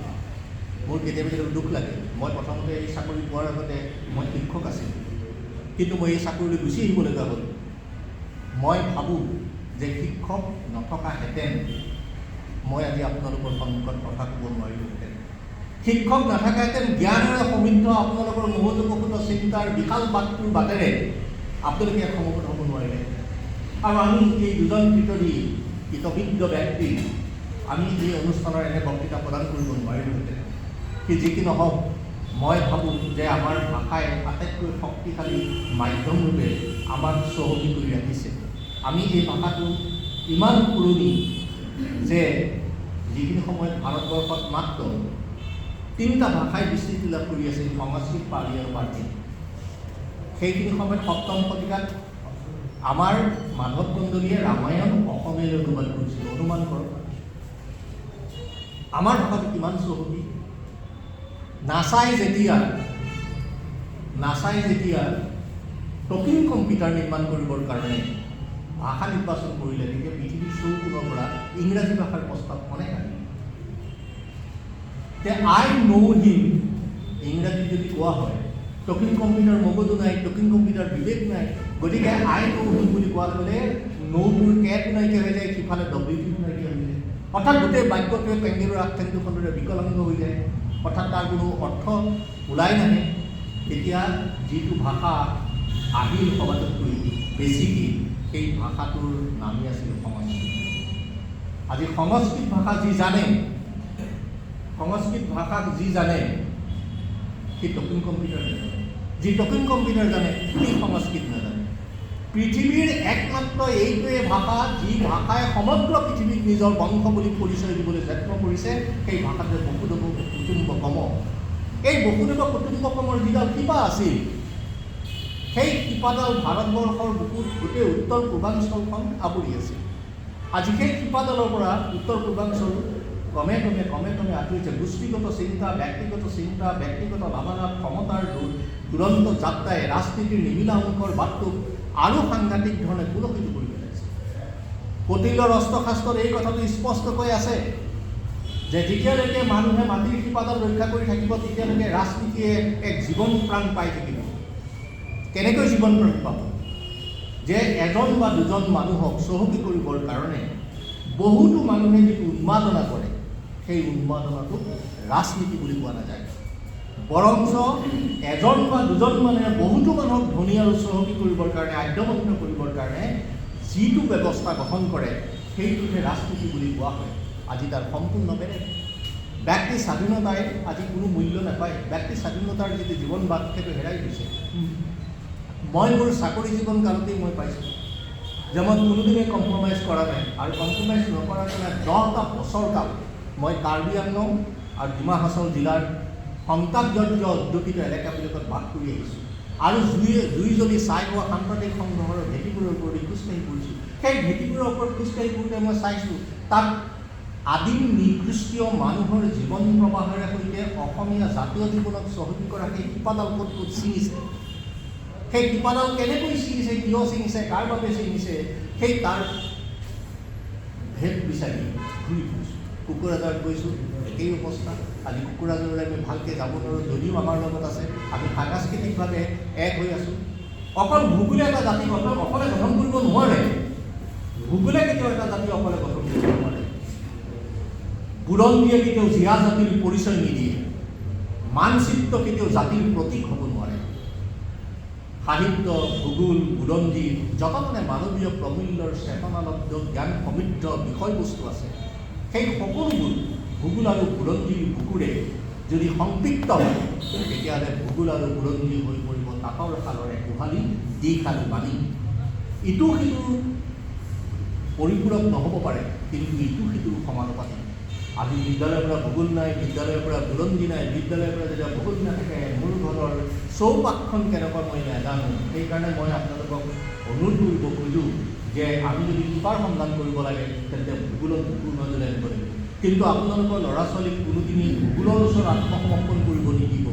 মোৰ কেতিয়াবা কেতিয়াবা দুখ লাগে। মই প্ৰথমতে এই চাকৰি পোৱাৰ আগতে মই শিক্ষক আছিলোঁ, কিন্তু মই এই চাকৰিলৈ গুচি আহিবলগীয়া হ'ল। মই ভাবোঁ যে শিক্ষক নথকাহেঁতেন মই আজি আপোনালোকৰ সন্মুখত কথা ক'ব নোৱাৰিলোহেঁতেন। শিক্ষক নাথাকাহেঁতেন জ্ঞানেৰে সমৃদ্ধ আপোনালোকৰ মগজুপসূত চিন্তাৰ বিশাল বাটটোৰ বাটেৰে আপোনালোকে সমগ্ৰ হ'ব নোৱাৰিলে। আৰু আমি এই দুজন কৃতবিজ্ঞ ব্যক্তি আমি এই অনুষ্ঠানৰ এনে বক্তৃতা প্ৰদান কৰিব নোৱাৰিলোহেঁতেন। কি যি কি নহওক, মই ভাবোঁ যে আমাৰ ভাষাই আটাইতকৈ শক্তিশালী মাধ্যমৰূপে আমাক চহকী কৰি ৰাখিছে। আমি এই ভাষাটো ইমান পুৰণি যে যিখিনি সময়ত ভাৰতবৰ্ষত মাত্ৰ 3টা ভাষাই বিস্তৃতি লাভ কৰি আছিল, সংস্কৃত, পালি আৰু পাৰ্চী। সেইখিনি সময়ত 7ম শতিকাত আমাৰ মাধৱ কন্দলীয়ে ৰামায়ণ অসমীয়ালৈ অনুবাদ কৰিছিল। অনুমান কৰক আমাৰ ভাষাটো কিমান চহকী। নাছাই যেতিয়া টকিং কম্পিউটাৰ নিৰ্মাণ কৰিবৰ কাৰণে ভাষা নিৰ্বাচন কৰিলে, তেতিয়া পৃথিৱীৰ চৌকোণৰ পৰা ইংৰাজী ভাষাৰ প্ৰস্তাৱ অনেক আহিল। আই ন' হিম ইংৰাজীত যদি কোৱা হয়, টকিং কম্পিউটাৰ মগজু নাই, টকিং কম্পিউটাৰ বিবেক নাই, গতিকে আই ন' হিম বুলি কোৱা হ'লে ন'টোৰ কেটো নাইকিয়া হৈ যায়, সিফালে ডব্লিউটিও নাইকিয়া হৈ যায়। অৰ্থাৎ গোটেই বাক্যটোৱে কেংগেৰুৰ আগঠেংটো খণ্ডৰে বিকলাংগ হৈ যায়, অৰ্থাৎ তাৰ কোনো অৰ্থ ওলাই নাহে। তেতিয়া যিটো ভাষা আহিল সমাজতকৈ বেছিকৈ, সেই ভাষাটোৰ নামেই আছিল সংস্কৃত। আজি সংস্কৃত ভাষা যি জানে, সংস্কৃত ভাষাক যি জানে, সি টকিং কম্পিউটাৰ নাজানে। যি টকিং কম্পিউটাৰ জানে, সি সংস্কৃত নাজানে। পৃথিৱীৰ একমাত্ৰ এইটোৱে ভাষা, যি ভাষাই সমগ্ৰ পৃথিৱীক নিজৰ বংশ বুলি পৰিচয় দিবলৈ যত্ন কৰিছে, সেই ভাষাটোৱে বসুদেৱ কুটুম্বকম। এই বসুদেৱ কুটুম্বকমৰ যিডাল শিপা আছিল, সেই শিপাডাল ভাৰতবৰ্ষৰ বুকুত গোটেই উত্তৰ পূৰ্বাঞ্চলখন আৱৰি আছিল। আজি সেই শিপাডালৰ পৰা উত্তৰ পূৰ্বাঞ্চল ক্ৰমে ক্ৰমে আঁতৰিছে। গোষ্ঠীগত চিন্তা, ব্যক্তিগত লাভালাভ, ক্ষমতাৰ দুৰন্ত যাত্ৰাই ৰাজনীতিৰ নিমিলা অংকৰ বাটটোক আৰু সাংঘাতিক ধৰণে কুলসিত কৰি পেলাইছে। কটিলৰ অস্ত্ৰশাস্ত্ৰত এই কথাটো স্পষ্টকৈ আছে যে যেতিয়ালৈকে মানুহে মাটিৰ শিপাডাল ৰক্ষা কৰি থাকিব, তেতিয়ালৈকে ৰাজনীতিয়ে এক জীৱন প্ৰাণ পাই থাকিব। কেনেকৈ জীৱন প্ৰাণ পাব? যে এজন বা দুজন মানুহক চহকী কৰিবৰ কাৰণে বহুতো মানুহে যিটো উন্মাদনা কৰে, সেই উন্মাদনাটোক ৰাজনীতি বুলি কোৱা নাযায়। বৰঞ্চ এজন বা দুজন মানুহে বহুতো মানুহক ধনী আৰু চহকী কৰিবৰ কাৰণে, আদ্যমগ্ন কৰিবৰ কাৰণে যিটো ব্যৱস্থা গ্ৰহণ কৰে, সেইটোহে ৰাজনীতি বুলি কোৱা হয়। আজি তাৰ সম্পূৰ্ণ বেলেগ। ব্যক্তি স্বাধীনতাই আজি কোনো মূল্য নাপায়। ব্যক্তি স্বাধীনতাৰ যিটো জীৱন বাদ, সেইটো হেৰাই গৈছে। মই মোৰ চাকৰি জীৱন কালতেই মই পাইছোঁ যে মই কোনোদিনে কম্প্ৰমাইজ কৰা নাই, আৰু কম্প্ৰমাইজ নকৰাৰ কাৰণে 10টা বছৰ কাল মই কাৰ্বি আংলং আৰু ডিমা হাছাও জিলাৰ সন্তাপজৰ্য অধ্যুষিত এলেকাবিলাকত বাস কৰি আহিছোঁ। আৰু জুই জ্বলি ছাই হোৱা সাম্প্ৰদায়িক সংঘৰ্ষৰ ভেটিবোৰৰ ওপৰত খোজকাঢ়ি পৰিছোঁ। সেই ভেটিবোৰৰ ওপৰত খোজকাঢ়ি পৰোঁতে মই চাইছোঁ তাত আদিম নিকৃষ্টীয় মানুহৰ জীৱন প্ৰবাহেৰে সৈতে অসমীয়া জাতীয় জীৱনক চহকী কৰা সেই শিপাডাল ক'ত ক'ত ছিঙিছে, সেই শিপাডাল কেনেকৈ ছিঙিছে, কিয় ছিঙিছে, কাৰ বাবে ছিঙিছে, সেই তাৰ ভেদ বিচাৰি ঘূৰি ফুৰিছোঁ। কোকৰাঝাৰত গৈছোঁ, একেই অৱস্থা। আজি কোকৰাঝাৰলৈ আমি ভালকৈ যাব নোৱাৰোঁ, যদিও আমাৰ লগত আছে, আমি সাংস্কৃতিকভাৱে এক হৈ আছোঁ। অকল ভূগোলে এটা জাতি অকলে গঠন কৰিব নোৱাৰে, ভূগোলে কেতিয়াও এটা জাতি অকলে গঠন কৰিব নোৱাৰে। বুৰঞ্জীয়ে কেতিয়াও জীয়া জাতিৰ পৰিচয় নিদিয়ে, মানচিত্ৰ কেতিয়াও জাতিৰ প্ৰতীক হ'ব নোৱাৰে। সাহিত্য, ভূগোল, বুৰঞ্জী যত মানে মানৱীয় প্ৰমূল্যৰ চেতনালব্ধ জ্ঞান সমৃদ্ধ বিষয়বস্তু আছে, সেই সকলোবোৰ ভূগোল আৰু বুৰঞ্জীৰ বুকুৰে যদি সংপৃক্ত হয়, তেতিয়াহ'লে ভূগোল আৰু বুৰঞ্জী হৈ পৰিব তাঁতৰ শালৰে গোহালি, দিশ আৰু বাণী। ইটো সিটোৰ পৰিপূৰক নহ'ব পাৰে, কিন্তু ইটো সিটোৰ সমানুপাতিক। আজি বিদ্যালয়ৰ পৰা ভূগোল নাই, বিদ্যালয়ৰ পৰা বুৰঞ্জী নাই, বিদ্যালয়ৰ পৰা যেতিয়া ভূগোল নাথাকে, মোৰ ঘৰৰ চৌপাশখন কেনেকুৱা মই নাজানো। সেইকাৰণে মই আপোনালোকক অনুৰোধ কৰিব খোজোঁ যে আমি যদি শিপাৰ সন্ধান কৰিব লাগে, তেন্তে ভূগোলত বুকুৰ মাজলৈ আনিব লাগিব। কিন্তু আপোনালোকৰ ল'ৰা ছোৱালীক কোনোদিনেই ভূগোলৰ ওচৰত আত্মসমৰ্পণ কৰিব নিদিব।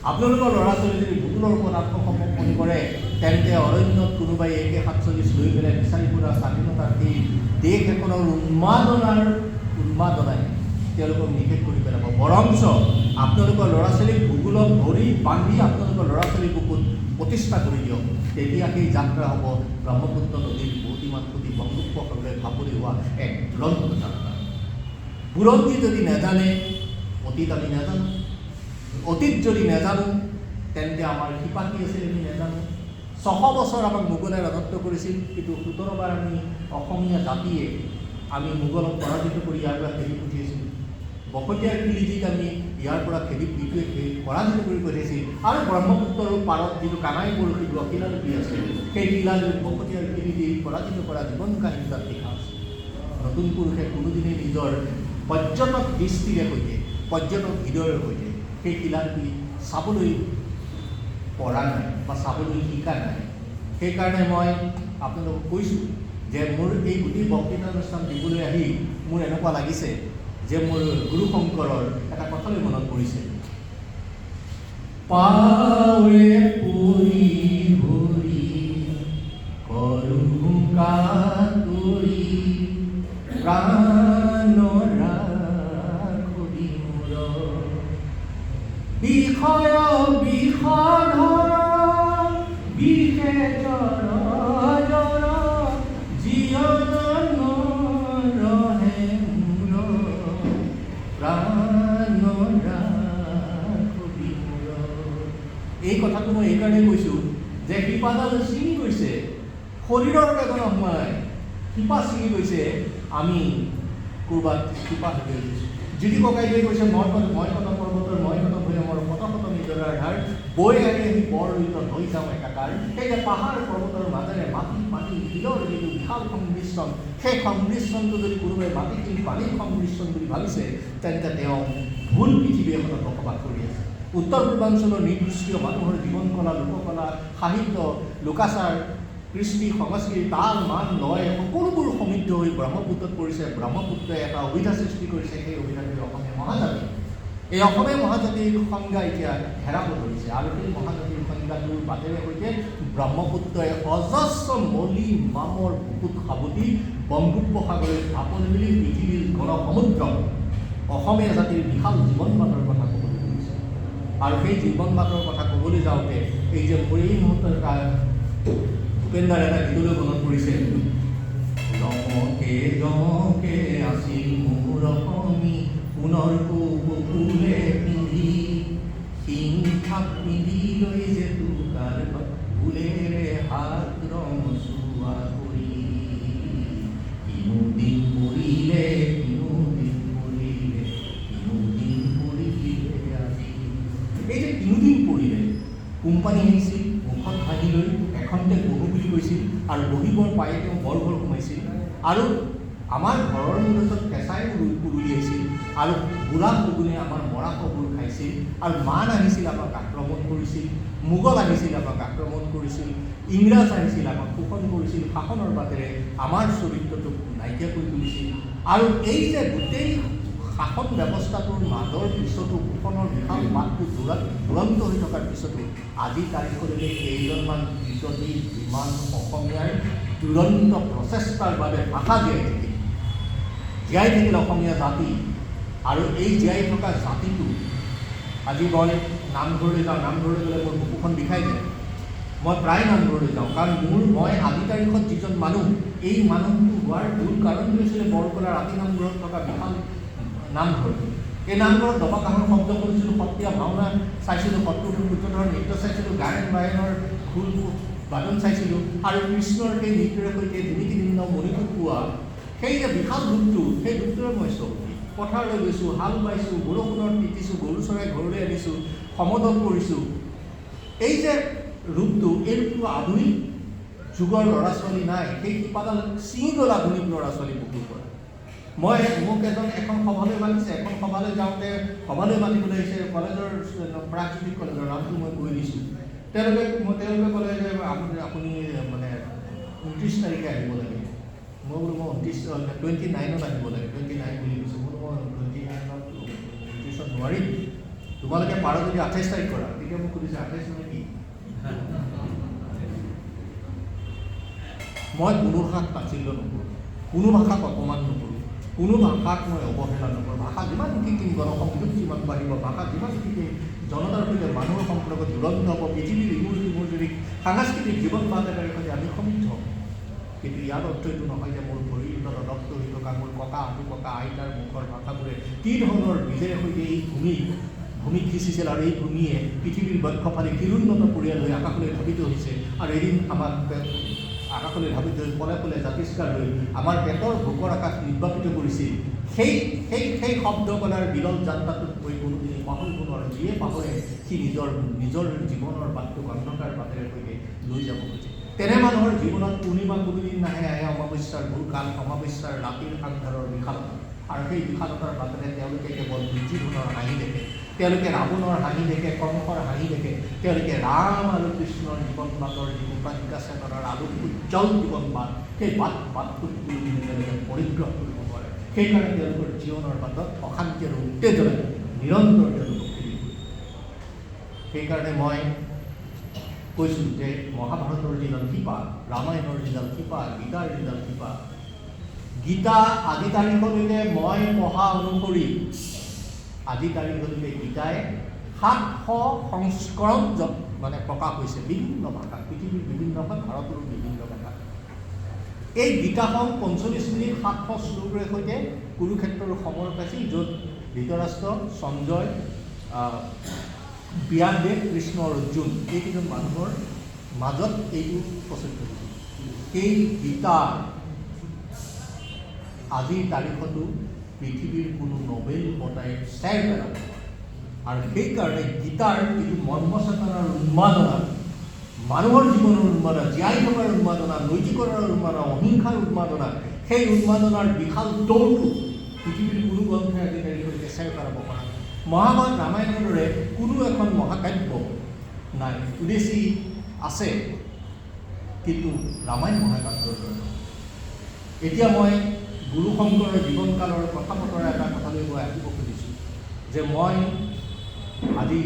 আপোনালোকৰ ল'ৰা ছোৱালী যদি ভূগোলৰ ওপৰত আত্মসমৰ্পণ কৰে, তেন্তে অৰণ্যত কোনোবাই AK-47 লৈ পেলাই বিচাৰি ফুৰা স্বাধীনতাৰ সেই দেশ এখনৰ উন্মাদনাই তেওঁলোকক নিষেধ কৰি পেলাব। বৰঞ্চ আপোনালোকৰ ল'ৰা ছোৱালীক ভূগোলক ধৰি বান্ধি আপোনালোকৰ ল'ৰা ছোৱালীক বুকুত প্ৰতিষ্ঠা কৰি দিয়ক। তেতিয়া সেই যাত্ৰা হ'ব ব্ৰহ্মপুত্ৰ নদীৰ বহুতিমান কোটি বংগোপসাগৰলৈ ভাপৰি হোৱা এক দুৰন্ত যাত্ৰা। বুৰঞ্জী যদি নাজানে, অতীত আমি নাজানো। অতীত যদি নাজানো, তেন্তে আমাৰ শিপা কি আছিল আমি নাজানো। 600 বছৰ আমাক মোগলে ৰাজত্ব কৰিছিল, কিন্তু 17 বাৰ আমি অসমীয়া জাতিয়ে আমি মোগলক পৰাজিত কৰি ইয়াৰ পৰা খেদি পঠিয়াইছিলোঁ। বকতীয়াৰ কিলিজিক আমি ইয়াৰ পৰা পৰাজিত কৰি পঠিয়াইছিল। আৰু ব্ৰহ্মপুত্ৰৰ পাৰত যিটো কানাই বৰশী লোৱা শিলালিপি আছে, সেই শিলালিপি বকতীয়াৰ কিলিজিক পৰাজিত কৰা জীৱন কাহিনী তাত লিখা আছে। নতুন পুৰুষে কোনোদিনেই নিজৰ পৰ্যটক দৃষ্টিৰে সৈতে, পৰ্যটক হৃদয়ৰ সৈতে সেই শিলালিপি চাবলৈ পৰা নাই বা চাবলৈ শিকা নাই। সেইকাৰণে মই আপোনালোকক কৈছোঁ যে মোৰ এই গোটেই বক্তৃতা অনুষ্ঠান দিবলৈ আহি মোৰ এনেকুৱা লাগিছে যে মোৰ গুৰু শংকৰৰ এটা কথালৈ মনত পৰিছে। পাৱে পৰি ভৰি কৰো কাতৰি প্ৰাণ ৰাখি মোৰ বিষয় বিষধৰ বিষে জৰ জৰ জীয়ন ৰহে মোৰ প্ৰাণ ৰাখি মোৰ। এই কথাটো মই এইকাৰণে কৈছোঁ যে শিপাডাল ছিঙি গৈছে, শৰীৰৰ বেদনা হোৱা নাই, শিপা ছিঙি গৈছে, আমি ক'ৰবাত শিপা হৈ গৈছোঁ। যদি ককাইদেৱে কৈছে মই কত পৰ্বতৰ মই কত ভৈৰমৰ শত শত নিজৰাৰ ধাৰ বৈ আহি আহি বৰ ঋতত হৈ যাওঁ একাকাৰ। সেই যে পাহাৰ পৰ্বতৰ মাজেৰে মাটি পানী শিলৰ যিটো বিশাল সংমিশ্ৰণ, সেই সংমিশ্ৰণটো যদি কোনোবাই মাটিখিনি পানীৰ সংমিশ্ৰণ বুলি ভাবিছে, তেন্তে তেওঁ ভুল পৃথিৱী এখনত বসবাস কৰি আছে। উত্তৰ পূৰ্বাঞ্চলৰ নিকৃষ্টীয় মানুহৰ জীৱন কলা, লোককলা, সাহিত্য, লোকাচাৰ, কৃষ্টি, সংস্কৃতি, তাল, মান, লয় সকলোবোৰ সমৃদ্ধ হৈ ব্ৰহ্মপুত্ৰত পৰিছে। ব্ৰহ্মপুত্ৰই এটা অভিধা সৃষ্টি কৰিছে, সেই অভিধাটোৱে অসমীয়া মহাজাতি। এই অসমীয়া মহাজাতিৰ সংজ্ঞা এতিয়া হেৰাব ধৰিছে, আৰু সেই মহাজাতিৰ সংজ্ঞাটোৰ বাটেৰে সৈতে ব্ৰহ্মপুত্ৰই অজস্ৰ মলি মামৰ বুকুত সাৱটি বংগোপসাগৰে ঢাপন মেলি পৃথিৱীৰ গণসমুদ্ৰ অসমীয়া জাতিৰ বিশাল জীৱন বাটৰ কথা ক'বলৈ ধৰিছে। আৰু সেই জীৱন বাটৰ কথা ক'বলৈ যাওঁতে এই যে মোৰ এই মুহূৰ্তৰ ভূপেন্দ্ৰৰ এটা গীতলৈ মনত পৰিছে। জমকে জমকে আছিল মোৰ অসমী পুনৰ ফুলে পিন্ধি, শিংখাপ পিন্ধি লৈ যে তোকাৰ ফুলেৰে হাত ৰং চোৱা কৰি, কিনোদিন পৰিলে কিনোদিন পৰিলে কিনোদিন পৰিলে আজি। এই যে কিনোদিন পৰিলে, কোম্পানী আহিছিল মুখত ভাঙি লৈ এখনতে বহো বুলি কৈছিল, আৰু বহিবৰ পায়ে তেওঁ বৰ ঘৰ সোমাইছিল, আৰু আমাৰ ঘৰৰ মূৰত কেঁচাই উলিয়াইছিল, আৰু বুঢ়া শগুনে আমাৰ মৰা শগুৰ খাইছিল, আৰু মান আহিছিল আমাক আক্ৰমণ কৰিছিল। মোগল আহিছিল, আমাক আক্ৰমণ কৰিছিল, ইংৰাজ আহিছিল, আমাক শোষণ কৰিছিল, শাসনৰ বাটেৰে আমাৰ চৰিত্ৰটোক নাইকিয়া কৰি তুলিছিল। আৰু এই যে গোটেই শাসন ব্যৱস্থাটোৰ মাজৰ পিছতো শোষণৰ বিশাল বাটটো দুৰন্ত হৈ থকাৰ পিছতো আজি তাৰিখলৈকে কেইজনমান বিততিৰ বিমান অসমীয়াৰ দুৰন্ত প্ৰচেষ্টাৰ বাবে ভাষা জীয়াই থাকিল অসমীয়া জাতি। আৰু এই জীয়াই থকা জাতিটো আজি মই নামঘৰলৈ যাওঁ, নামঘৰলৈ গ'লে মোৰ বুকুখন বিষাই যায়। মই প্ৰায় নামঘৰলৈ যাওঁ, কাৰণ মই আজি তাৰিখত যিজন মানুহ, এই মানুহটো হোৱাৰ মূল কাৰণটো হৈছিলে বৰকলা ৰাতি নামঘৰত থকা বিশাল নামঘৰ। এই নামঘৰত দবা কাহৰ শব্দ শুনিছিলোঁ, সত্ৰীয়া ভাওনা চাইছিলোঁ, সত্ৰধৰ নৃত্য চাইছিলোঁ, গায়ন বায়নৰ খোল বাদন চাইছিলোঁ, আৰু কৃষ্ণৰ সেই নৃত্যৰে সৈতে দুৰ্নীতি নিম্ন মণিপুৰ পোৱা সেই যে বিশাল ৰূপটো, সেই ৰূপটোৰে মই চহকী। পথাৰলৈ গৈছোঁ, হাল বাইছোঁ, বৰষুণত তিতিছোঁ, গৰু চৰাই ঘৰলৈ আনিছোঁ, সমদল কৰিছোঁ। এই যে ৰূপটো, এই ৰূপটো আধুনিক যুগৰ ল'ৰা ছোৱালী নাই, সেই শিপাডাল ছিঙি গ'ল আধুনিক ল'ৰা ছোৱালী বুকুৰ পৰা। মোক এখন সভালৈ মাতিছে, এখন সভালৈ যাওঁতে সভালৈ মাতিবলৈ আহিছে কলেজৰ প্ৰাকজ্যোতিক কলেজৰ নামটো মই কৈ দিছোঁ। তেওঁলোকে ক'লে যে আপুনি মানে 29 তাৰিখে আহিব লাগে। মই বোলো মই 29ত আহিব লাগে, 29 বুলি কৈছোঁ। বোলো মই 29ত নোৱাৰিম, তোমালোকে পাৰা যদি 28 তাৰিখ কৰা। তেতিয়া মোক সুধিছে 28 মানে কি? মই কোনো ভাষাক তাচ্ছিল্য নকৰোঁ, কোনো ভাষাক অপমান নকৰোঁ, কোনো ভাষাক মই অৱহেলা নকৰোঁ। ভাষা যিমান শিকিম, গণসংযোগ যিমান বাঢ়িব, ভাষা যিমান শিকিম, জনতাৰ সৈতে মানুহৰ সম্পৰ্ক দুৰন্ত হ'ব, পৃথিৱীৰ ইমূৰ সিমূৰ যদি সাংস্কৃতিক জীৱন বাটেৰে সৈতে আমি সমৃদ্ধ হ'ম। কিন্তু ইয়াৰ অৰ্থ এইটো নহয় যে মোৰ ভৰিৰ তলত ৰক্ত হৈ থকা মোৰ ককা, আজু ককা, আইতাৰ মুখৰ ভাষাবোৰে কি ধৰণৰ বীজেৰে সৈতে এই ভূমিক সিঁচিছিল, আৰু এই ভূমিয়ে পৃথিৱীৰ বক্ষফালে কিৰুন্নত পৰিয়াল হৈ আকাশলৈ ধাবিত হৈছে, আৰু এদিন আমাক আকাশলৈ ধাবিত হৈ পলে পলে জাতিষ্কাৰ হৈ আমাৰ পেটৰ ভোকৰ আকাশ নিৰ্বাপিত কৰিছিল। সেই শব্দ কলাৰ বিৰল যাত্ৰাটোত গৈ কোনোদিনে পাহৰিব নোৱাৰোঁ। যিয়ে পাহৰে সি নিজৰ জীৱনৰ বাটটোক অন্ধকাৰ বাটেৰে সৈতে লৈ যাব খোজে। তেনে মানুহৰ জীৱনত পূৰ্ণিমা কোনোদিন নাহে, আহে অমাৱস্যাৰ ভূৰকাল, অমাৱস্যাৰ ৰাতিৰ আন্ধাৰৰ বিশালতা। আৰু সেই বিশালতাৰ বাটেৰে তেওঁলোকে কেৱল দুৰ্যোধনৰ হাঁহি দেখে, তেওঁলোকে ৰাৱণৰ হাঁহি দেখে, কংসৰ হাঁহি দেখে, তেওঁলোকে ৰাম আৰু কৃষ্ণৰ জীৱন বাটৰ যিবোৰ প্ৰজ্ঞা চেতনাৰ আলোক উজ্জ্বল জীৱন বাট, সেই বাটটোক কোনোদিনে তেওঁলোকে পৰিগ্ৰহ কৰিব নোৱাৰে। সেইকাৰণে তেওঁলোকৰ জীৱনৰ বাটত অশান্তি আৰু উত্তেজনাই নিৰন্তৰ তেওঁলোকক ঘূৰি ফুৰে। সেইকাৰণে মই কৈছোঁ যে মহাভাৰতৰ যিডাল শিপা, ৰামায়ণৰ যিডাল শিপা, গীতাৰ যিডাল শিপা, গীতা আজি তাৰিখলৈকে মই পঢ়া অনুসৰি আজি তাৰিখলৈকে গীতাই 700 সংস্কৰণ মানে প্ৰকাশ হৈছে বিভিন্ন ভাষাত, পৃথিৱীৰ বিভিন্ন ভাষাত, ভাৰতৰো বিভিন্ন ভাষাত। এই গীতাখন 45 মিনিট 700 শ্লোকেৰে সৈতে কুৰুক্ষেত্ৰৰ সমৰ পাইছিল, য'ত ধৃতৰাষ্ট্ৰ, সঞ্জয়, ব্যাসদেৱ, কৃষ্ণ, অৰ্জুন এইকেইজন মানুহৰ মাজত এইটো প্ৰচলিত হৈছিল। সেই গীতা আজিৰ তাৰিখতো পৃথিৱীৰ কোনো নবেল বঁটাই চেৰ পেলাব নোৱাৰে। আৰু সেইকাৰণে গীতাৰ যিটো মৰ্মচেতনাৰ উন্মাদনা, মানুহৰ জীৱনৰ উন্মাদনা, জীয়াই থকাৰ উন্মাদনা, নৈতিকতাৰ উন্মাদনা, অহিংসাৰ উন্মাদনা, সেই উন্মাদনাৰ বিশাল দৌৰটো পৃথিৱীৰ কোনো গ্ৰন্থই আজি তাৰিখলৈকে চেৰ পেলাব পৰা নাই। মহাভাৰত, ৰামায়ণৰ দৰে কোনো এখন মহাকাব্য নাই। উদেশী আছে, কিন্তু ৰামায়ণ মহাকাব্যৰ দৰে। এতিয়া মই গুৰু শংকৰৰ জীৱনকালৰ কথা বতৰা এটা কথালৈ মই আহিব খুজিছোঁ যে মই আজি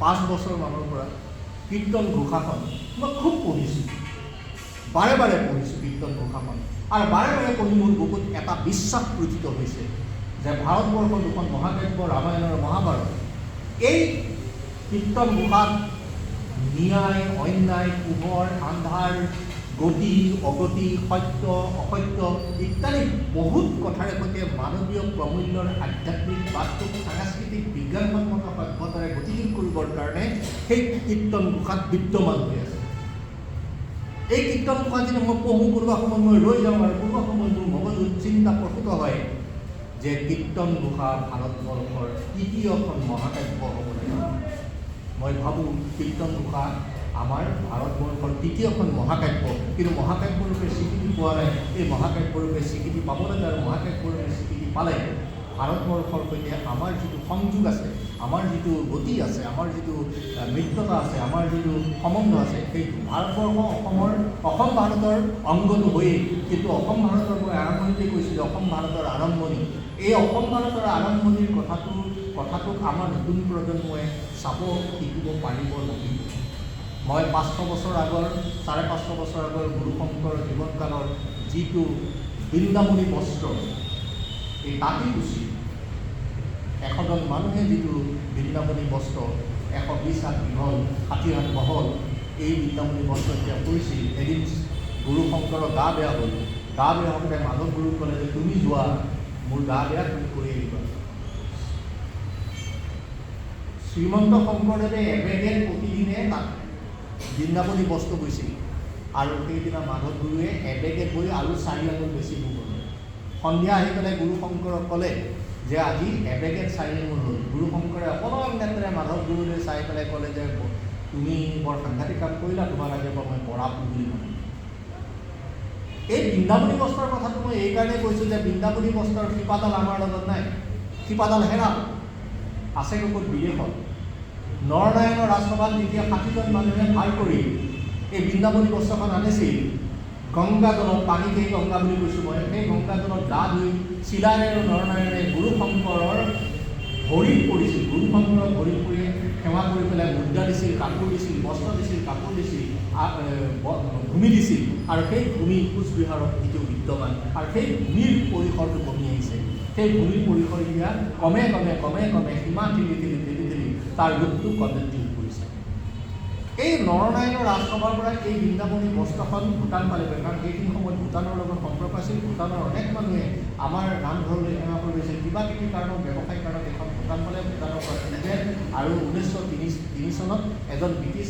5 বছৰমানৰ পৰা কীৰ্তন ঘোষাখন মই খুব পঢ়িছোঁ, বাৰে বাৰে পঢ়িছোঁ কীৰ্তন ঘোষাখন। আৰু বাৰে বাৰে পঢ়ি মোৰ বুকুত এটা বিশ্বাস গঠিত হৈছে যে ভাৰতবৰ্ষৰ দুখন মহাকাব্য ৰামায়ণ আৰু মহাভাৰত, এই কীৰ্তন ঘোষাত ন্যায়, অন্যায়, পোহৰ, আন্ধাৰ, গতি, অগতি, সত্য, অসত্য ইত্যাদি বহুত কথাৰে সৈতে মানৱীয় প্ৰমূল্যৰ আধ্যাত্মিক বাটটোক সাংস্কৃতিক বিজ্ঞানসন্মত সভ্যতাৰে গতিশীল কৰিবৰ কাৰণে সেই কীৰ্তন ঘোষাত বিদ্যমান হৈ আছে। এই কীৰ্তন ঘোষা যদি মই পঢ়োঁ, কোনোবা সময়ত মই ৰৈ যাওঁ, আৰু কোনোবা সময়ত মোৰ মগজুত চিন্তা প্ৰসূত হয় যে কীৰ্তন ঘোষা ভাৰতবৰ্ষৰ তৃতীয়খন মহাকাব্য হ'ব লাগে। মই ভাবোঁ কীৰ্তন ঘোষা আমাৰ ভাৰতবৰ্ষৰ তৃতীয়খন মহাকাব্য, কিন্তু মহাকাব্যৰূপে স্বীকৃতি পোৱা নাই। এই মহাকাব্যৰূপে স্বীকৃতি পাব লাগে, আৰু মহাকাব্যৰূপে স্বীকৃতি পালে ভাৰতবৰ্ষৰ সৈতে আমাৰ যিটো সংযোগ আছে, আমাৰ যিটো গতি আছে, আমাৰ যিটো মিত্ৰতা আছে, আমাৰ যিটো সম্বন্ধ আছে, সেইটো ভাৰতবৰ্ষ অসম ভাৰতৰ অংগটো হৈয়ে, কিন্তু অসম ভাৰতৰ মই আৰম্ভণিতে কৈছোঁ যে অসম ভাৰতৰ আৰম্ভণি, এই অসম ভাৰতৰ আৰম্ভণিৰ কথাটোক আমাৰ নতুন প্ৰজন্মই চাব শিকিব পাৰিব লাগিব। মই 500 বছৰ আগৰ 550 বছৰ আগৰ গুৰু শংকৰ জীৱনকালৰ যিটো বৃন্দাবনী বস্ত্ৰ, এই তাঁতিকুচি 100জন মানুহে যিটো বৃন্দাবনী বস্ত্ৰ 120 হাত দীঘল 60 হাত বহল, এই বৃন্দাবনী বস্ত্ৰ যেতিয়া পৰিছিল, এদিন গুৰু শংকৰৰ গা বেয়া হ'ল। গা বেয়া হওঁতে মাধৱ গুৰুক ক'লে যে তুমি যোৱা, মোৰ গা বেয়া, তুমি কৰি আহিবা। শ্ৰীমন্ত শংকৰদেৱে এবেগেত প্ৰতিদিনে তাত বৃন্দাবনী বস্ত্ৰ বৈছিল, আৰু সেইদিনা মাধৱ গুৰুৱে এবেগেত বৈ আৰু 4 আঙুল বেছি বৈ গ'ল। সন্ধিয়া আহি পেলাই গুৰু শংকৰক ক'লে যে আজি এবেগেত 4 আঙুল হ'ল। গুৰু শংকৰে অকণমান নেত্ৰে মাধৱ গুৰুলৈ চাই পেলাই ক'লে যে তুমি বৰ সাংঘাতিক কাম কৰিলা, তোমাক আজিৰ পৰা মই পৰাপু বুলি ক'ম। এই বৃন্দাবনী বস্ত্ৰৰ কথাটো মই এইকাৰণে কৈছোঁ যে বৃন্দাবনী বস্ত্ৰৰ শিপাডাল আমাৰ লগত নাই, শিপাডাল হেৰাল আছে ক'ত বিদেশত। নৰনাৰায়ণৰ ৰাজসভাত যেতিয়া 60জন মানুহে ভাৰ কৰি এই বৃন্দাবনী বস্ত্ৰখন আনিছিল, গংগাজলত, পানীকেই গংগা বুলি কৈছোঁ মই, সেই গংগাজলত গা ধুই চিলাই আৰু নৰনাৰায়ণে গুৰু শংকৰৰ ভৰিত পৰিছিল। গুৰু শংকৰৰ ভৰিত পৰি সেৱা কৰি পেলাই মুদ্ৰা দিছিল, কাপোৰ দিছিল, বস্ত্ৰ দিছিল, কাপোৰ দিছিল, ভূমি দিছিল, আৰু সেই ভূমি কোচবিহাৰত এতিয়াও বিদ্যমান, আৰু সেই ভূমিৰ পৰিসৰটো কমি আহিছে। সেই ভূমিৰ পৰিসৰ এতিয়া কমে কমে সীমা ঠেলি তাৰ ৰূপটো কমে কৰিছে। এই নৰনাৰায়ণৰ ৰাজসভাৰ পৰা এই বৃন্দাবনী বস্ত্ৰখন ভূটান পালেগৈ, কাৰণ সেইখিনি সময়ত ভূটানৰ লগত সম্পৰ্ক আছিল। ভূটানৰ অনেক মানুহে আমাৰ নামঘৰলৈ সেৱা কৰি গৈছিল, কিবা কিবি কাৰণত, ব্যৱসায়িক কাৰণত এখন ভূটান পালে, ভূটানৰ পৰা কিনিলে। আৰু 1903 চনত এজন ব্ৰিটিছ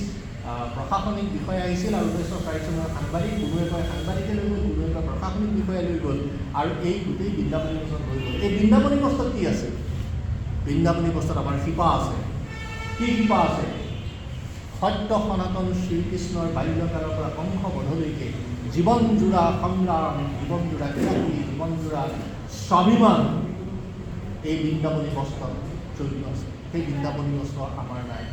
প্ৰশাসনিক বিষয়া আহিছিল, আৰু 1904 চনৰ সাংবাদিক, কোনোৱে কয় সাংবাদিকে লৈ গ'ল, কোনোৱে কয় প্ৰশাসনিক বিষয়া লৈ গ'ল, আৰু এই গোটেই বৃন্দাবনী বস্ত্ৰত হৈ গ'ল। এই বৃন্দাবনী বস্ত্ৰত কি আছে? বৃন্দাবনী বস্ত্ৰত আমাৰ শিপা আছে। কি শিপা আছে? সত্য সনাতন শ্ৰীকৃষ্ণৰ বাল্যকালৰ পৰা কংসবধলৈকে জীৱনজোৰা সংগ্ৰাম, জীৱনজোৰা খ্যাতি, জীৱনজোৰা স্বাভিমান এই বৃন্দাবনী বস্ত্ৰত জড়িত আছে। সেই বৃন্দাবনী বস্ত্ৰ আমাৰ নাই।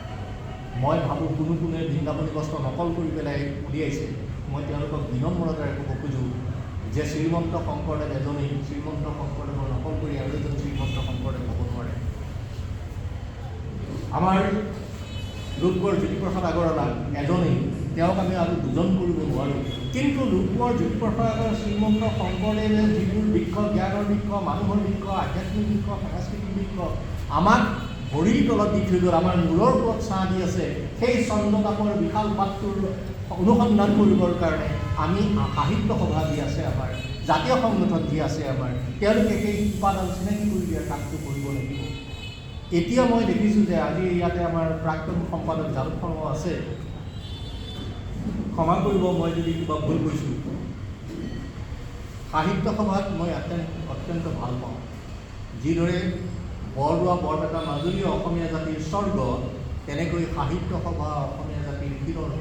মই ভাবোঁ কোনোৱে বৃন্দাবনী বস্ত্ৰ নকল কৰি পেলাই উলিয়াইছে। মই তেওঁলোকক বিনম্ৰতাৰে ক'ব খোজোঁ যে শ্ৰীমন্ত শংকৰদেৱ এজনেই, শ্ৰীমন্ত শংকৰদেৱৰ নকল কৰি আৰু এজন শ্ৰীমন্ত শংকৰদেৱ হ'ব নোৱাৰে। আমাৰ লোকবৰ জ্যোতিপ্ৰসাদ আগৰৱালা এজনেই, তেওঁক আমি আৰু দুজন কৰিব নোৱাৰোঁ। কিন্তু লোকবৰ জ্যোতিপ্ৰসাদ আগৰ শ্ৰীমন্ত শংকৰদেৱে যিবোৰ বৃক্ষ, জ্ঞানৰ বৃক্ষ, মানুহৰ বৃক্ষ, আধ্যাত্মিক বৃক্ষ, সাংস্কৃতিক বৃক্ষ আমাক ভৰিৰ তলত দি থৈ গ'ল, আমাৰ মূৰৰ ওপৰত ছাঁ দি আছে, সেই চন্দ্ৰতাপৰ বিশাল পাতটোৰ অনুসন্ধান কৰিবৰ কাৰণে আমি সাহিত্য সভা দি আছে, আমাৰ জাতীয় সংগঠন দি আছে আমাৰ, তেওঁলোকে সেই শিপাডাল চিনাকি কৰি দিয়াৰ কামটো কৰিব লাগিব। এতিয়া মই দেখিছোঁ যে আজি ইয়াতে আমাৰ প্ৰাক্তন সম্পাদক যাদৱ শৰ্মা আছে, ক্ষমা কৰিব মই যদি কিবা ভুল কৈছোঁ। সাহিত্য সভাত মই অত্যন্ত ভাল পাওঁ। যিদৰে বৰদোৱা, বৰপেটা, মাজুলী অসমীয়া জাতিৰ স্বৰ্গ, তেনেকৈ সাহিত্য সভা অসমীয়া জাতিৰ শিৰৰ।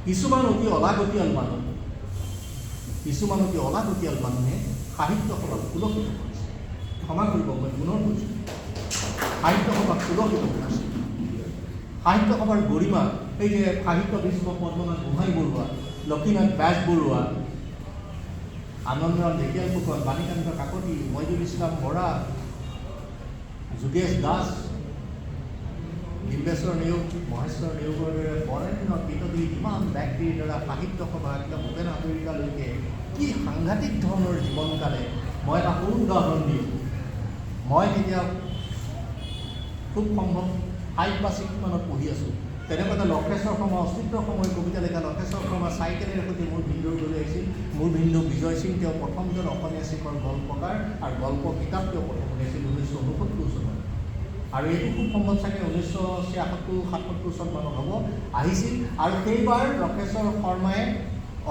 কিছুমান অতি অলাগতিয়াল মানুহে সাহিত্য সভাত কুলসিত কৰিছে। ক্ষমা কৰিব মই পুনৰ কৈছোঁ, সাহিত্য সভাত কুলসিত কৰিছে। সাহিত্য সভাৰ গৰিমা, এই যে সাহিত্য বিষ্ণু পদ্মনাথ গোহাঁই বৰুৱা, লক্ষীনাথ বেজবৰুৱা, আনন্দৰাম ঢেকীয়াল ফুকন, বাণীকান্ত কাকতি, মইদুল ইছলাম বৰা, যোগেশ দাস, ডিম্বেশ্বৰ নেওগ, মহেশ্বৰ নেওগৰ দৰে বৰেণ্য বিততি ইমান ব্যক্তিৰ দ্বাৰা সাহিত্য সভা, একদম ভূপেন হাজৰিকালৈকে কি সাংঘাতিক ধৰণৰ জীৱন কালে। মই এটা সৰু উদাহৰণ দিম। মই তেতিয়া খুব সম্ভৱ 5 বা 6 মানত পঢ়ি আছোঁ। তেনেকুৱাতে লক্ষেশ্বৰ শৰ্মা, অস্তিত্বৰ সময় কবিতা লেখা লক্ষেশ্বৰ শৰ্মা চাইকেলেৰে সৈতে মোৰ ভিনদেউৰ ঘৰলৈ আহিছিল। মোৰ ভিনদেউ বিজয় সিং, তেওঁ প্ৰথমজন অসমীয়া শিখৰ গল্পকাৰ আৰু গল্প কিতাপ তেওঁ প্ৰথম উলিয়াইছিল 1969 চনত। আৰু এইটো খুব সম্ভৱ চাগে 1976-77 চন মানত হ'ব আহিছিল। আৰু সেইবাৰ লক্ষেশ্বৰ শৰ্মাই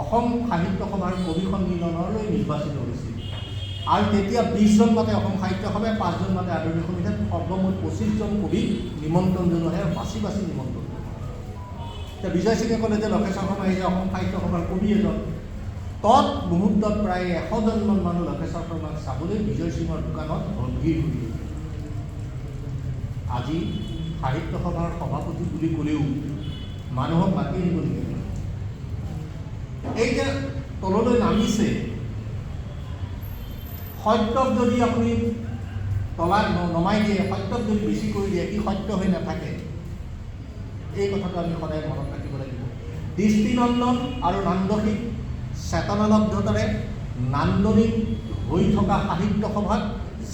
অসম সাহিত্য সভাৰ কবি সন্মিলনলৈ নিৰ্বাচিত হৈছিল। আৰু তেতিয়া 20 জন মাতে অসম সাহিত্য সভাই, 5 জন মাতে আদৰণি সমিতিত, সৰ্বমুঠ 25 জন কবিক নিমন্ত্ৰণ জনোৱাহে বাছি নিমন্ত্ৰণ। এতিয়া বিজয় সিঙে ক'লে যে লক্ষেশ্বৰ শৰ্মা আহিছে অসম সাহিত্য সভাৰ কবি এজন, তৎমুহূৰ্তত প্ৰায় 100জনমান মানুহ লক্ষেশ্বৰ শৰ্মাক চাবলৈ বিজয় সিঙৰ দোকানত ভিৰ ঘূৰি। আজি সাহিত্য সভাৰ সভাপতি বুলি ক'লেও মানুহক মাতি আনিবলগীয়া। এই যে তললৈ নামিছে, সত্যক যদি আপুনি তলাত নমাই দিয়ে, সত্যক যদি বেছি কৰি দিয়ে, সি সত্য হৈ নাথাকে। এই কথাটো আমি সদায় মনত ৰাখিব লাগিব। দৃষ্টিনন্দন আৰু নান্দনিক চেতনালব্ধতাৰে নান্দনিক হৈ থকা সাহিত্য সভাত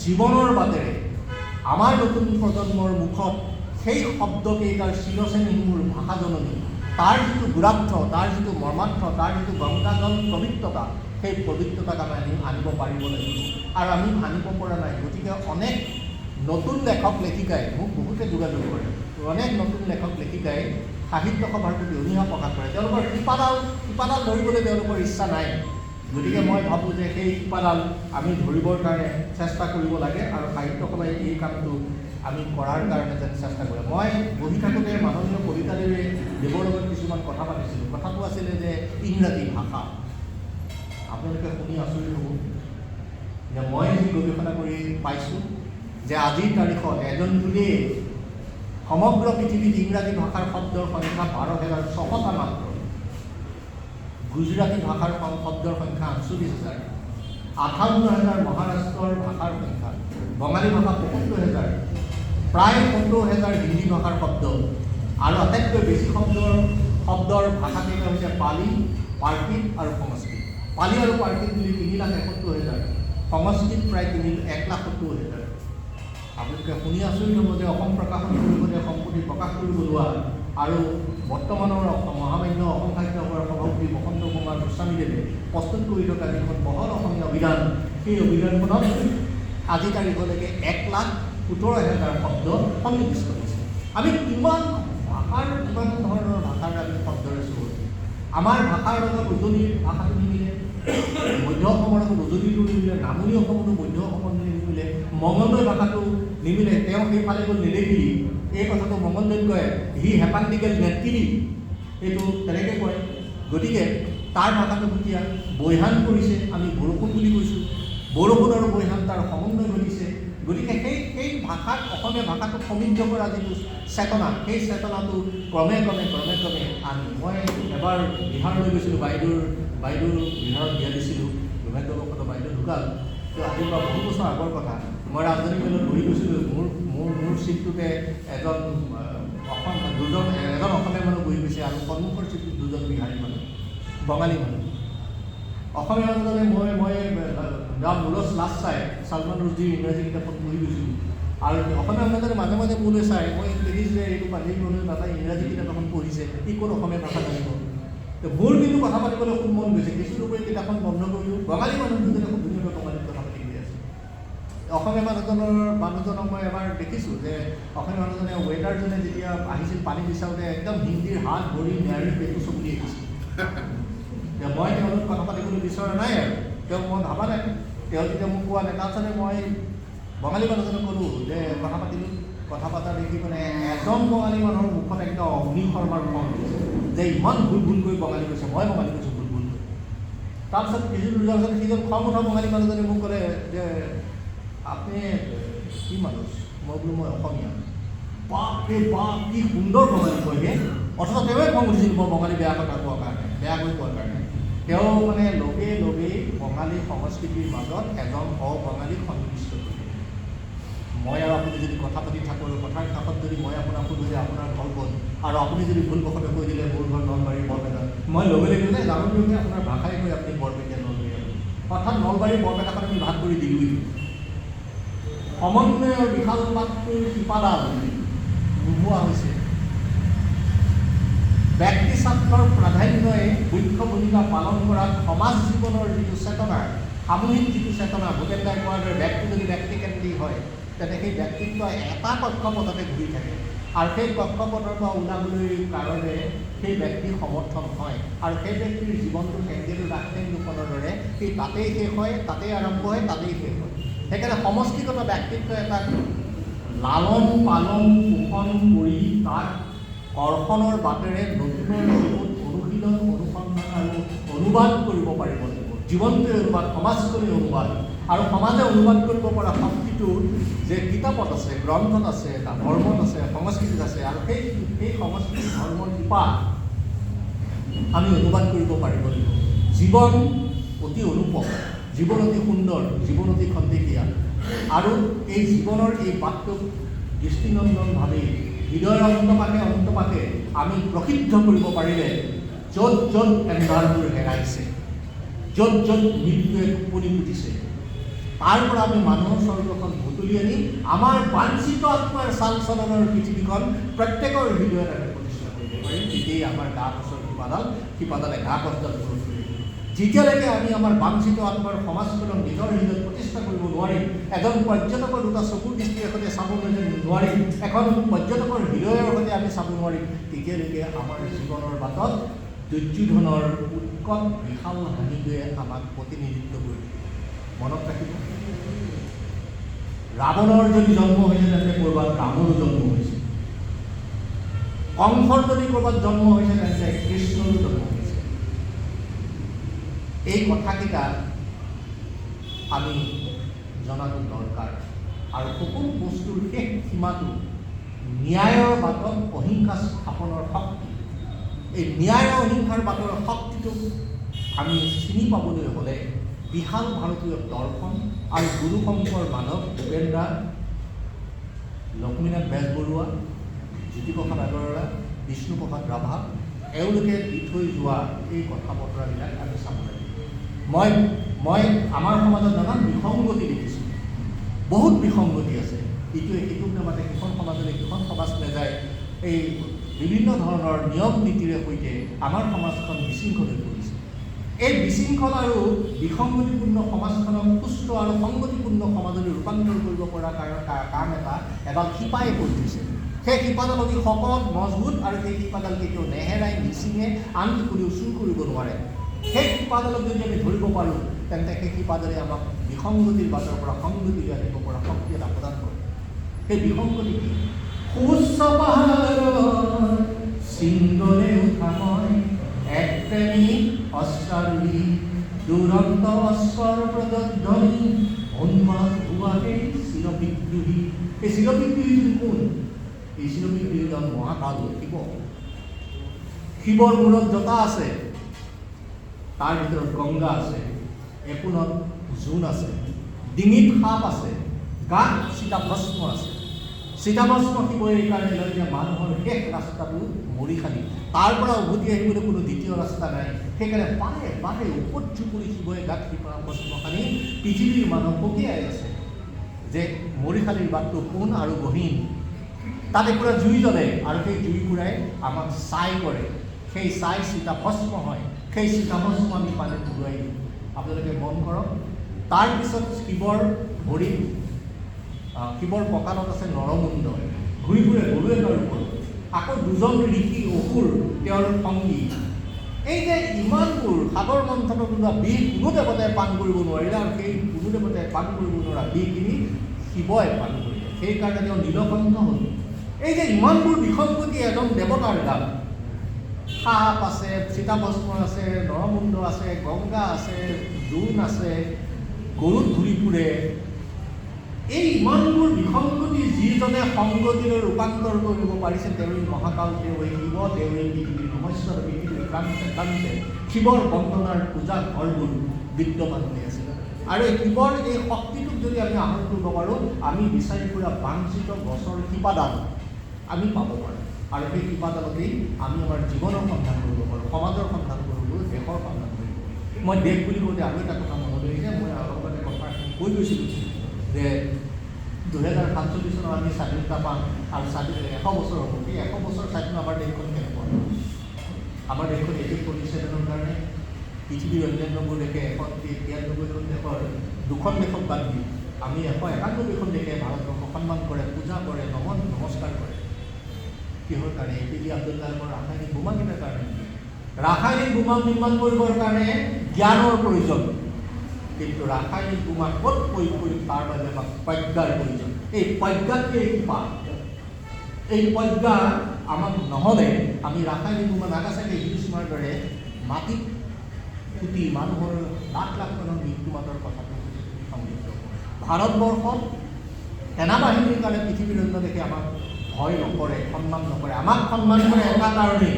জীৱনৰ বাটেৰে আমাৰ নতুন প্ৰজন্মৰ মুখত সেই শব্দকেইটাৰ চিৰচেনীমূৰ ভাষাজননী, তাৰ যিটো গুৰাৰ্থ, তাৰ যিটো মৰ্মাৰ্থ, তাৰ যিটো গংগাজল পবিত্ৰতা, সেই পবিত্ৰতাক আমি আনিব পাৰিব লাগিব। আৰু আমি আনিব পৰা নাই। গতিকে অনেক নতুন লেখক লেখিকাই মোক বহুতে যোগাযোগ কৰে। অনেক নতুন লেখক লেখিকাই সাহিত্য সভাৰ প্ৰতি অনীহা প্ৰকাশ কৰে। তেওঁলোকৰ শিপাডাল ধৰিবলৈ তেওঁলোকৰ ইচ্ছা নাই। গতিকে মই ভাবোঁ যে সেই শিপাডাল আমি ধৰিবৰ কাৰণে চেষ্টা কৰিব লাগে আৰু সাহিত্য সভাই এই কামটো আমি কৰাৰ কাৰণে যেন চেষ্টা কৰে। মই বহি থাকোঁতে মাননীয় কবিতাদেৱে দেৱৰ লগত কিছুমান কথা পাতিছিলোঁ। কথাটো আছিলে যে ইংৰাজী ভাষা। আপোনালোকে শুনি আচৰিত হ'ব যে মই যি গৱেষণা কৰি পাইছোঁ যে আজিৰ তাৰিখত এজন বুলিয়েই সমগ্ৰ পৃথিৱীত ইংৰাজী ভাষাৰ শব্দৰ সংখ্যা 12,600টা মাত্ৰ। গুজৰাটী ভাষাৰ শব্দৰ সংখ্যা 48,000, 58,000 মহাৰাষ্ট্ৰৰ ভাষাৰ সংখ্যা, বঙালী ভাষা 75,000, প্ৰায় 70,000 হিন্দী ভাষাৰ শব্দ, আৰু আটাইতকৈ বেছি শব্দৰ ভাষাকেইটা হৈছে পালি, প্ৰাকৃত আৰু সংস্কৃত। পালি আৰু প্ৰাকৃত বুলি 3,71,000, সংস্কৃত প্ৰায় 1,70,000। আপোনালোকে শুনি আচৰিত হ'ব যে অসম প্ৰকাশন পৰিষদে সম্প্ৰতি প্ৰকাশ কৰিব লোৱা আৰু বৰ্তমানৰ মহামান্য অসম সাহিত্য সভাৰ সভাপতি বসন্ত কুমাৰ গোস্বামীদেৱে প্ৰস্তুত কৰি থকা যিখন বহল অসমীয়া অভিধান, সেই অভিধানখনত আজি তাৰিখলৈকে 1,17,000 শব্দ সন্নিৱিষ্ট হৈছে। আমি কিমান ভাষাৰ কিমান ধৰণৰ ভাষাৰ আমি শব্দৰে চলোঁ। আমাৰ ভাষাৰ লগত উজনিৰ ভাষাটো নিমিলে, মধ্য অসমৰ লগত উজনিটো নিমিলে, নামনি অসমতো মধ্য অসমৰ নিমিলে, মঙলদৈ ভাষাটো নিমিলে। তেওঁ সেইফালে গ'ল নেদেখিলি, এই কথাটো মঙলদৈত কয় হি হেপাণ্ডিকেল নেটকিলি, এইটো তেনেকৈ কয়। গতিকে তাৰ ভাষাটো সুকীয়া। বৈহান কৰিছে, আমি বৰষুণ বুলি কৈছোঁ। বৰষুণ আৰু বৈহান তাৰ সমন্বয় ঘটিছে। গতিকে সেই ভাষাত অসমীয়া ভাষাটো সমৃদ্ধ কৰা যিটো চেতনা, সেই চেতনাটো ক্ৰমে আনি মই এবাৰ বিহাৰলৈ গৈছিলোঁ। বাইদেউৰ বিহাৰত বিয়া দিছিলোঁ। দুৰ্ভাগ্যবশতঃ বাইদেউ ঢুকাল। তো আজিৰ পৰা বহু বছৰ আগৰ কথা। মই ৰাজধানী মেলত বহি গৈছিলোঁ। মোৰ চিটটোতে এজন অসমীয়া মানুহ বহি গৈছে আৰু সন্মুখৰ চিটটোত 2জন বিহাৰী মানুহ, বঙালী মানুহ। অসমীয়া মানুহজনে মই দ্য মুলছ লাষ্ট চাই চালমান ৰুছদীৰ ইংৰাজী কিতাপখন পঢ়ি গৈছিলোঁ। আৰু অসমীয়া মানুহজনে মাজে মাজে মোলৈ চাই, মই দেখিছোঁ যে এইটো পাঞ্জাৱী মানুহে তাতে ইংৰাজী কিতাপ এখন পঢ়িছে, ই ক'ত অসমীয়া ভাষা জানিব। মোৰ কিন্তু কথা পাতিবলৈ খুব মন গৈছে। কিছু লোকে কিতাপখন বন্ধ কৰিলোঁ। বঙালী মানুহ দুজনে খুব ধুনীয়াকৈ বঙালীত কথা পাতি গৈ আছে। অসমীয়া মানুহজনক মই এবাৰ দেখিছোঁ যে অসমীয়া মানুহজনে ৱেটাৰজনে যেতিয়া আহিছিল পানী বিচাৰোঁতে একদম হিন্দীৰ হাত ভৰি নেৰাৰি পেটু চকুলি আহিছিল। মই তেওঁলোক কথা পাতিবলৈ বিচৰা নাই আৰু তেওঁক মই ভাবা নাই। তেওঁ যেতিয়া মোক কোৱা নাই, তাৰপিছতে মই বঙালী মানুহজনক ক'লোঁ যে কথা পাতিলোঁ। কথা পতা দেখি মানে এজন বঙালী মানুহৰ মুখত একদম অগ্নি শৰ্মাৰ খং উঠিছে যে ইমান ভুলকৈ বঙালী কৈছে। মই বঙালী কৈছোঁ ভুলকৈ। তাৰপিছত কিছু দুজন সিজন খং উঠা বঙালী মানুহজনে মোক ক'লে যে আপুনি কি মানুহ? মই বোলো মই অসমীয়া। বাপৰে বাপ, কি সুন্দৰ বঙালী কয় হে। অথচ তেওঁৱে খং উঠিছিল মই বঙালী বেয়াকৈ কোৱাৰ কাৰণে। তেওঁ মানে লগে বঙালী সংস্কৃতিৰ মাজত এজন অবঙালীক সন্নিৱিষ্ট কৰিলে। মই আৰু আপুনি যদি কথা পাতি থাকোঁ আৰু কথাৰ কাষত যদি মই আপোনাক সোধোঁ যে আপোনাৰ ঘৰ ক'ত, আৰু আপুনি যদি ভুলবশতঃ কৈ দিলে মোৰ ঘৰ নলবাৰী বৰপেটা, মই লগে জানো দিওঁতে আপোনাৰ ভাষাই কৈ আপুনি বৰপেটা নলবাৰী, অৰ্থাৎ নলবাৰী বৰপেটাখন আমি ভাগ কৰি দিলোঁই। সমন্বয়ৰ বিশাল পাত্ৰৰ শিপাডাল নোহোৱা হৈছে। ব্যক্তি স্বাৰ্থৰ প্ৰাধান্যই মুখ্য ভূমিকা পালন কৰা সমাজ জীৱনৰ যিটো চেতনা, সামূহিক যিটো চেতনা, ভূপেন দাই কোৱাৰ দৰে ব্যক্তি যদি ব্যক্তিকেন্দ্ৰিক হয়, তেন্তে সেই ব্যক্তিত্ব এটা কক্ষপথতে ঘূৰি থাকে। আৰু সেই কক্ষপথৰ পৰা ওলাবলৈ কাৰণে সেই ব্যক্তি সমৰ্থন হয়। আৰু সেই ব্যক্তিৰ জীৱনটো কেন্দ্ৰীয় ৰাজেন্দ্ৰখনৰ দৰে সেই তাতেই শেষ হয়, তাতেই আৰম্ভ হয়, তাতেই শেষ হয়। সেইকাৰণে সমষ্টিগত ব্যক্তিত্ব এটা লালন পালন পোষণ কৰি তাক কৰ্ষণৰ বাটেৰে নতুনৰ জীৱন অনুশীলন, অনুসন্ধান আৰু অনুবাদ কৰিব পাৰিব লাগিব। জীৱনটোৱে অনুবাদ, সমাজখনে অনুবাদ, আৰু সমাজে অনুবাদ কৰিব পৰা শক্তিটো যে কিতাপত আছে, গ্ৰন্থত আছে, ধৰ্মত আছে, সংস্কৃতিত আছে, আৰু সেই সংস্কৃতি ধৰ্মৰ শিপা আমি অনুবাদ কৰিব পাৰিব লাগিব। জীৱন অতি অনুপম, জীৱন অতি সুন্দৰ, জীৱন অতি খন্তেকীয়া, আৰু এই জীৱনৰ এই বাটটোক দৃষ্টিনন্দনভাৱে হৃদয়ৰ অন্তপাকে আমি প্ৰসিদ্ধ কৰিব পাৰিলে য'ত য'ত এন্ধাৰবোৰ হেৰাইছে, য'ত য'ত মৃত্যুৱে টোপনি পুতিছে, তাৰ পৰা আমি মানুহৰ স্বৰ্গখন বুটলি আনি আমাৰ বাঞ্ছিত আত্মাৰ চাল চলনৰ পৃথিৱীখন প্ৰত্যেকৰ হৃদয়ত আমি প্ৰতিষ্ঠা কৰিব পাৰিম। তেতিয়াই আমাৰ গা কছৰ শিপাডালে গা কছডাল পূৰণ কৰিব। যেতিয়ালৈকে আমি আমাৰ বাঞ্ছিত আত্মাৰ সমাজখনক নিজৰ হৃদয়ত প্ৰতিষ্ঠা কৰিব নোৱাৰিম, এজন পৰ্যটকৰ দুটা চকুৰ দৃষ্টিৰ সৈতে চাব নোৱাৰিম, এখন পৰ্যটকৰ হৃদয়ৰ সৈতে আমি চাব নোৱাৰিম, তেতিয়ালৈকে আমাৰ জীৱনৰ বাটত দুৰ্যোধনৰ উৎকট বিশাল হাঁহিটোৱে আমাক প্ৰতিনিধিত্ব কৰিব। মনত ৰাখিব, ৰাৱণৰ যদি জন্ম হৈছে তেন্তে ক'ৰবাত ৰামৰো জন্ম হৈছে, কংসৰ যদি ক'ৰবাত জন্ম হৈছে তেন্তে কৃষ্ণৰো জন্ম হৈছে। এই কথাকেইটা আমি জনাটো দৰকাৰ। আৰু সকলো বস্তুৰ শেষ সীমাটো ন্যায়ৰ বাটত অহিংসা স্থাপনৰ শক্তি। এই ন্যায় অহিংসাৰ বাটৰ শক্তিটোক আমি চিনি পাবলৈ হ'লে বিশাল ভাৰতীয় দৰ্শন আৰু গুৰু শংকৰ মাধৱ, ভূপেন দাস, লক্ষ্মীনাথ বেজবৰুৱা, জ্যোতিপ্ৰসাদ আগৰৱালা, বিষ্ণুপ্ৰসাদ ৰাভা, এওঁলোকে দি থৈ যোৱা এই কথা বতৰাবিলাক আমি চাব লাগিব। মই আমাৰ সমাজত নানান বিসংগতি দেখিছোঁ, বহুত বিসংগতি আছে। ইটোৱে সিটোক নামাতে, সিখন সমাজলৈ সিখন সমাজ নাযায়, এই বিভিন্ন ধৰণৰ নিয়ম নীতিৰে সৈতে আমাৰ সমাজখন বিশৃংখল হৈ পৰিছে। এই বিশৃংখল আৰু বিসংগতিপূৰ্ণ সমাজখনক সুস্থ আৰু সংগতিপূৰ্ণ সমাজলৈ ৰূপান্তৰ কৰিব পৰা কাম এডাল শিপাই কৰি দিছে। সেই শিপাডাল অতি শকত, মজবুত, আৰু সেই শিপাডাল কেতিয়াও নেহেৰাই নিচিঙে, আনকি কোনেও চুৰ কৰিব নোৱাৰে। সেই শিপাডালক যদি আমি ধৰিব পাৰোঁ, তেন্তে সেই শিপাডালে আমাক বিসংগতিৰ বাটৰ পৰা সংগতিলৈ আনিব পৰা শক্তি এটা প্ৰদান কৰে। সেই বিসংগতি কি? সুউচ্চ পাহাৰৰ শৃংগলে উঠা মই, এক প্ৰেমী অশ্বাৰোহী, দুৰন্ত অশ্বৰ প্ৰদধ্বনি, উন্মাদ হোৱা সেই চিৰবিদ্ৰোহী। এই চিৰবিদ্ৰোহীজন কোন? এই চিৰবিদ্ৰোহীজন মহাকাল শিৱ। শিৱৰ মূৰত জটা আছে, তাৰ ভিতৰত গংগা আছে, এপোনত জোন আছে, ডিঙিত সাপ আছে, গাত চিতাভস্ম আছে। চিতাভস্ম শিৱই এইকাৰণে লয় যে মানুহৰ শেষ ৰাস্তাটো মৰিশালী, তাৰ পৰা উভতি আহিবলৈ কোনো দ্বিতীয় ৰাস্তা নাই। সেইকাৰণে বাৰে বাৰে উপৰ্যু কৰি শিৱই গাত চিতাভস্ম সানি পৃথিৱীৰ মানুহ সকীয়াই আছে যে মৰিশালীৰ বাটটো পোন আৰু গহীন। তাত একুৰা জুই জ্বলে, আৰু সেই জুইকুৰাই আমাক ছাই কৰে। সেই ছাই চিতাভস্ম হয়, সেই চিতাভস্ম আমি পানীত ঘূৰাই দিওঁ। আপোনালোকে মন কৰক, তাৰপিছত শিৱৰ ভৰিত, শিৱৰ কঁকালত আছে নৰমুণ্ড, ঘূৰি ফুৰে গৰুৱেগাৰ ওপৰত। আকৌ দুজন ঋষি অসুৰ তেওঁৰ সংগী। এই যে ইমানবোৰ সাগৰ মন্থনত ওলোৱা বিষ কোনো দেৱতাই পান কৰিব নোৱাৰিলে, আৰু সেই কোনো দেৱতাই পান কৰিব নোৱাৰা বিষখিনি শিৱই পান কৰিলে। সেইকাৰণে তেওঁ নীলকণ্ঠ হ'ল। এই যে ইমানবোৰ বিসংগতি এজন দেৱতাৰ গাত, সাপ আছে, চিতাভস্ম আছে, নৰমুণ্ড আছে, গংগা আছে, জোন আছে, গৰুত ঘূৰি ফুৰে, এই ইমানবোৰ বিসংগতি যিজনে সংগতিলৈ ৰূপান্তৰ কৰিব পাৰিছে, তেওঁৱেই মহাকাল, তেওঁৱেই শিৱ, তেওঁৱেই পৃথিৱীৰ সমস্যাৰ পৃথিৱীৰ ক্ৰান্তে ক্ৰান্তে শিৱৰ বন্দনাৰ পূজা ঘৰবোৰ বিদ্যমান হৈ আছে। আৰু এই শিৱৰ এই শক্তিটোক যদি আমি আহৰণ কৰিব পাৰোঁ, আমি বিচাৰি ফুৰা বাঞ্ছিত গছৰ শিপাডাল আমি পাব পাৰোঁ। আৰু সেই শিপাডালতেই আমি আমাৰ জীৱনৰ সন্ধান কৰিব পাৰোঁ, সমাজৰ সন্ধান কৰিব পাৰোঁ, দেশৰ সন্ধান কৰিব পাৰোঁ। মই দেশ বুলি কওঁতে আৰু এটা কথা মনত আহিছে, মই অলপতে কথাখিনি কৈ গৈছিলোঁ যে 2047 চনত আমি স্বাধীনতা পাম, আৰু 100 বছৰ হ'ব। সেই 100 বছৰ স্বাধীন আমাৰ দেশখন কেনেকুৱা? আমাৰ দেশখন 1847 কাৰণে পৃথিৱীৰ অন্যান্যবোৰ দেশে 193খন দেশৰ 2খন দেশক বাদ দি আমি 191খন দেশে ভাৰতবৰ্ষক সন্মান কৰে, পূজা কৰে, নমস্কাৰ কৰে। কিহৰ কাৰণে? APJ আব্দুল কালামৰ ৰাসায়নিক বোমাকেইটাৰ কাৰণে। ৰাসায়নিক বোমা নিৰ্মাণ কৰিবৰ কাৰণে জ্ঞানৰ প্ৰয়োজন, কিন্তু ৰাসায়নিক বোমা ক'ত প্ৰয়োগ কৰিম তাৰ বাবে আমাক প্ৰজ্ঞাৰ প্ৰয়োজন। এই প্ৰজ্ঞাটোৱেই শিপা। এই প্ৰজ্ঞা আমাক নহ'লে আমি ৰাসায়নিক বোমা নাগাচাকি হিৰোশ্বিমাৰ দৰে মাটিত কোটি মানুহৰ লাখ লাখ মানুহৰ মৃত্যুমাতৰ কথাটো সংযুক্ত। ভাৰতবৰ্ষত সেনাবাহিনীৰ কাৰণে পৃথিৱীৰ অন্য দেশে আমাক ভয় নকৰে, সন্মান নকৰে। আমাক সন্মান কৰে এটা কাৰণেই,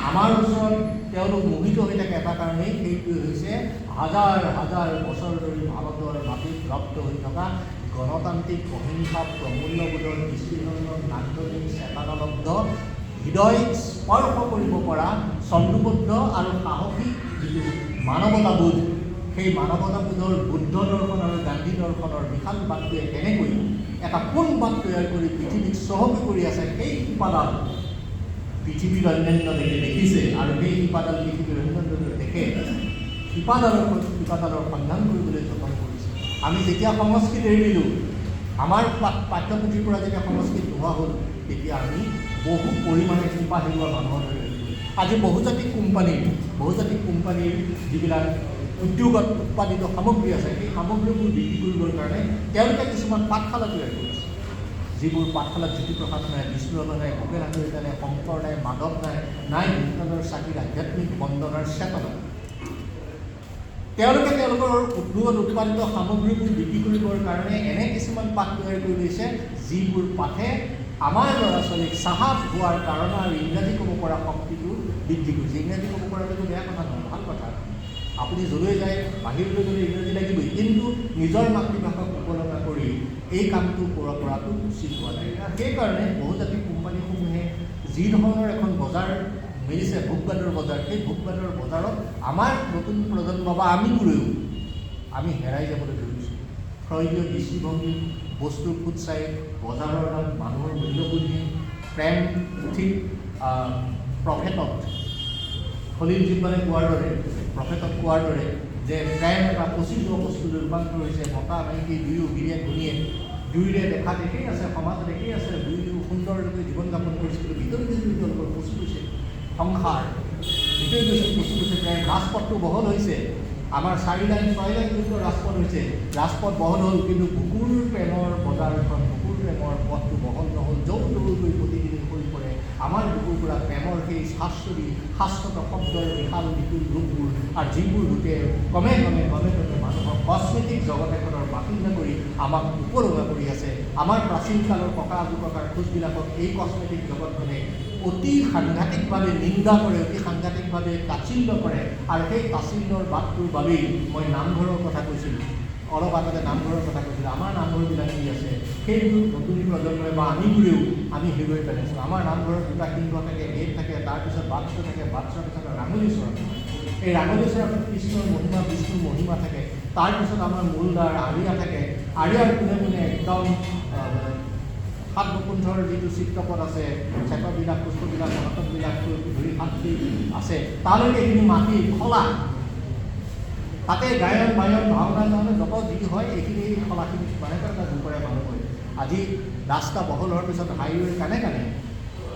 আমাৰ ওচৰত তেওঁলোক মোহিত হৈ থাকে এটা কাৰণেই, সেইটো হৈছে হাজাৰ হাজাৰ বছৰ ধৰি ভাৰতৰ মাটিত ৰপ্ত হৈ থকা গণতান্ত্ৰিক অহিংসা প্ৰমূল্যবোধৰ দৃষ্টিভংগৰ নান্দনিক চেতনালব্ধ হৃদয় স্পৰ্শ কৰিব পৰা চন্দ্ৰবদ্ধ আৰু সাহসী যিটো মানৱতাবোধ, সেই মানৱতাবোধৰ বুদ্ধ দৰ্শন আৰু গান্ধী দৰ্শনৰ বিশাল বাটটোৱে কেনেকৈ এটা কোন বাট তৈয়াৰ কৰি পৃথিৱীক চহকী কৰি আছে, সেই শিপাডাল পৃথিৱীৰ অন্যান্য দেশে দেখিছে আৰু সেই শিপাডাল পৃথিৱীৰ অন্যান্য দেশে শিপাডালৰ সন্ধান কৰিবলৈ যতন কৰিছে। আমি যেতিয়া সংস্কৃত এৰি দিলোঁ, আমাৰ পাঠ্যপুথিৰ পৰা যেতিয়া সংস্কৃত নোহোৱা হ'ল, তেতিয়া আমি বহু পৰিমাণে শিপা হেৰুৱা মানুহৰ দৰে হৈ গ'লো। আজি বহুজাতিক কোম্পানীৰ যিবিলাক উদ্যোগত উৎপাদিত সামগ্ৰী আছে, সেই সামগ্ৰীবোৰ বিক্ৰী কৰিবৰ কাৰণে তেওঁলোকে কিছুমান পাঠশালা তৈয়াৰ কৰিছে, যিবোৰ পাঠশালাত জ্যোতিপ্ৰসাদ নাই, বিষ্ণুৰমা নাই, ভূপেন হাজৰিকা নাই, শংকৰ নাই, মাধৱ নাই ভূপেনৰ চাকিৰ আধ্যাত্মিক বন্দনাৰ চেতনা। তেওঁলোকে তেওঁলোকৰ উদ্যোগত উৎপাদিত সামগ্ৰীবোৰ বিক্ৰী কৰিবৰ কাৰণে এনে কিছুমান পাঠ তৈয়াৰ কৰি লৈছে, যিবোৰ পাঠে আমাৰ ল'ৰা ছোৱালীক চাহাব হোৱাৰ কাৰণে আৰু ইংৰাজী ক'ব পৰা শক্তিটো বৃদ্ধি কৰিছে। ইংৰাজী ক'ব পৰাটো বেয়া কথা নহয়, ভাল কথা। আপুনি যলৈ যায় বাহিৰলৈ গ'লে ইংৰাজী লাগিবই, কিন্তু নিজৰ মাতৃভাষাক উপলব্ধ কৰি এই কামটো কৰাটো উচিত হোৱা নাই। সেইকাৰণে বহুজাতিক কোম্পানীসমূহে যি ধৰণৰ এখন বজাৰ মেলিছে, ভোগবাদৰ বজাৰ, সেই ভোগবাদৰ বজাৰত আমাৰ নতুন প্ৰজন্ম বা আমি হেৰাই যাবলৈ ধৰিছোঁ। ফ্ৰয়ডীয় দৃষ্টিভংগী, বস্তুৰ ফুটছাই, বজাৰৰ নাম, মানুহৰ মূল্যবোধহীন, প্ৰেম ঠিক প্ৰফেটত খলিল জিব্বানে প্ৰফেটত কোৱাৰ দৰে যে প্ৰেম এটা পচি যোৱা বস্তুলৈ ৰূপান্তৰ হৈছে। মতা মাইকী দুয়ো গিৰিয়ে ঘূণীয়ে দুয়োৰে দেখাত একেই আছে, সমাজত একেই আছে, দুয়ো সুন্দৰকৈ জীৱন যাপন কৰিছে, কিন্তু ভিতৰি তেওঁলোকৰ পচি গৈছে সংসাৰ, ভিতৰি গৈছে পচি গৈছে প্ৰেম। ৰাজপথটো বহল হৈছে, আমাৰ 4 লাইন 6 লাইন যুক্ত ৰাজপথ হৈছে, ৰাজপথ বহল হ'ল, কিন্তু বুকুৰ প্ৰেমৰ বজাৰখন, বুকুৰ প্ৰেমৰ পথটো বহল নহ'ল। জৌৰকৈ প্ৰতিদিনে হৈ পৰে আমাৰ বুকুৰ পৰা প্ৰেমৰ সেই শাশ্বত শব্দৰ বিশাল বিপুল ৰূপবোৰ, আৰু যিবোৰ ৰূপে ক্ৰমে মানুহক কচমেটিক জগত এখনৰ বাসিন্দা কৰি আমাক উপলব্ধ কৰি আছে। আমাৰ প্ৰাচীন কালৰ ককা আজোককাৰ খোজবিলাকক এই কচমেটিক জগতখনে অতি সাংঘাতিকভাৱে নিন্দা কৰে, অতি সাংঘাতিকভাৱে তাচ্ছিল্য কৰে, আৰু সেই তাচ্ছিল্যৰ বাটটোৰ বাবেই মই নামঘৰৰ কথা কৈছিলোঁ, অলপ আগতে নামঘৰৰ কথা কৈছিলোঁ। আমাৰ নামঘৰবিলাক কি আছে, সেইবোৰ নতুন প্ৰজন্মই বা আমি হেৰুৱাই পেলাইছোঁ। আমাৰ নামঘৰত 2টা সিংহ থাকে, গেট থাকে, তাৰপিছত বাথ থাকে, বাথৰ পিছত ৰাঙলীচৰা, এই ৰাঙলীচৰাত কৃষ্ণৰ মহিমা, বিষ্ণুৰ মহিমা থাকে, তাৰপিছত আমাৰ মূলদ্বাৰ আৰিয়া থাকে, আৰিয়াৰ কোনে একদম 7 বকুণ্ঠৰ যিটো চিত্ৰপট আছে, চেতবিলাক, পুষ্পবিলাক, মহাতবিলাক ধৰি 7টি আছে, তালৈকে এইখিনি মাটি খলা, তাতে গায়ন বায়ন ভাওনা যত যি হয় এইখিনি খলাখিনি মানে এটা জোপৰে মানুহ হয়। আজি ৰাস্তা বহল হোৱাৰ পিছত হাইৱে কাণে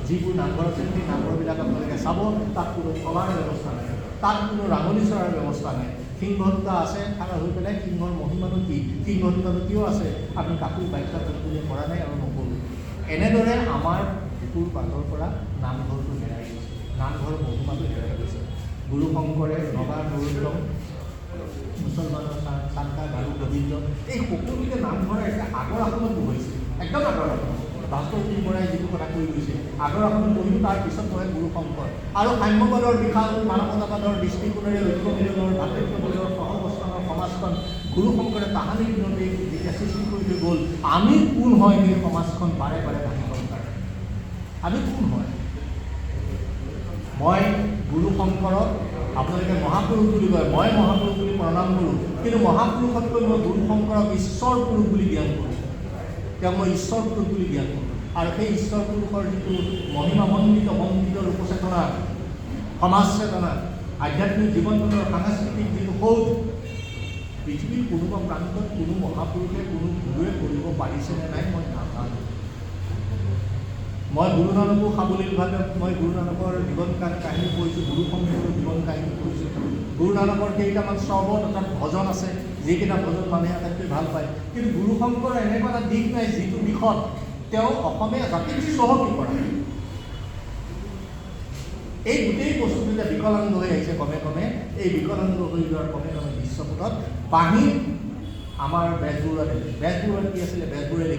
যিবোৰ নামঘৰ আছে, সেই নামঘৰবিলাক আপোনালোকে চাব, তাত কোনো খলাৰ ব্যৱস্থা নাই, তাত কোনো ৰাঙলী চৰাৰ ব্যৱস্থা নাই। সিংহ দুটা আছে, খাৰা হৈ পেলাই সিংহৰ মহিমানো কি, সিংহ দুটানো কিয় আছে, আমি কাকো ব্যাখ্যা কৰিবলৈ পৰা নাই আৰু নকৰোঁ। এনেদৰে আমাৰ বুকুৰ পাতৰ পৰা নামঘৰটো হেৰাই গৈছে, নামঘৰৰ মহিমাটো হেৰাই গৈছে। গুৰু শংকৰে, নগা নৰোত্তম, মুছলমানৰ চাংকা, গাৰু গোবিন্দ, এই সকলোকে নামঘৰে এতিয়া আগৰ আসনত বহিছে, একদম আগৰ আসনত। ভাস্কৰ বৰাই যিটো কথা কৈ গৈছে, আগৰ আসনত বহিও তাৰ পিছত বহে গুৰু শংকৰ, আৰু সাম্যবাদৰ বিশাল মানৱতাবাদৰ দৃষ্টিকোণেৰে ঐক্য মিলনৰ ভাতৃত্ববোধৰ সহৱস্থানৰ সমাজখন গুৰু শংকৰে তাহানিৰ দিনতে যেতিয়া সৃষ্টি কৰি থৈ গ'ল। আমি কোন হয় সেই সমাজখন বাৰে ভাঙিবৰ কাৰণে? আমি কোন হয়? মই গুৰু শংকৰক আপোনালোকে মহাপুৰুষ বুলি কয়, মই মহাপুৰুষ বুলি প্ৰণাম কৰোঁ, কিন্তু মহাপুৰুষতকৈ মই গুৰু শংকৰক ঈশ্বৰ পুৰুষ বুলি জ্ঞান কৰোঁ, তেওঁক মই ঈশ্বৰ পুৰুষ বুলি জ্ঞান কৰোঁ। আৰু সেই ঈশ্বৰ পুৰুষৰ যিটো মহিমামণ্ডিত ৰূপচেতনা, সমাজ চেতনা, আধ্যাত্মিক জীৱনটোৰ সাংস্কৃতিক যিটো সৌধ, পৃথিৱীৰ কোনোবা প্ৰান্তত কোনো মহাপুৰুষে কোনো গুৰুৱে কৰিব পাৰিছেনে নাই মই নাজানো। মই গুৰু নানকো সাৱলীলভাৱে মই গুৰু নানকৰ জীৱন কাহিনী পঢ়িছোঁ, গুৰু শংকৰৰ জীৱন কাহিনী পঢ়িছোঁ। গুৰু নানকৰ কেইটামান শ্ৰৱণ অৰ্থাৎ ভজন আছে, যিকেইটা ভজন মানুহে আটাইতকৈ ভাল পায়, কিন্তু গুৰু শংকৰৰ এনেকুৱা এটা দিশ নাই যিটো দিশত তেওঁ অসমীয়া জাতিক চহকী কৰা। এই গোটেই বস্তুটো যে বিকলাংগ হৈ আহিছে ক্ৰমে, এই বিকলাংগ হৈ যোৱাৰ ক্ৰমে ক্ৰমে দৃশ্যপটত বাঁহীত আমাৰ বেজবৰুৱা কি আছিলে, বেজবৰুৱাই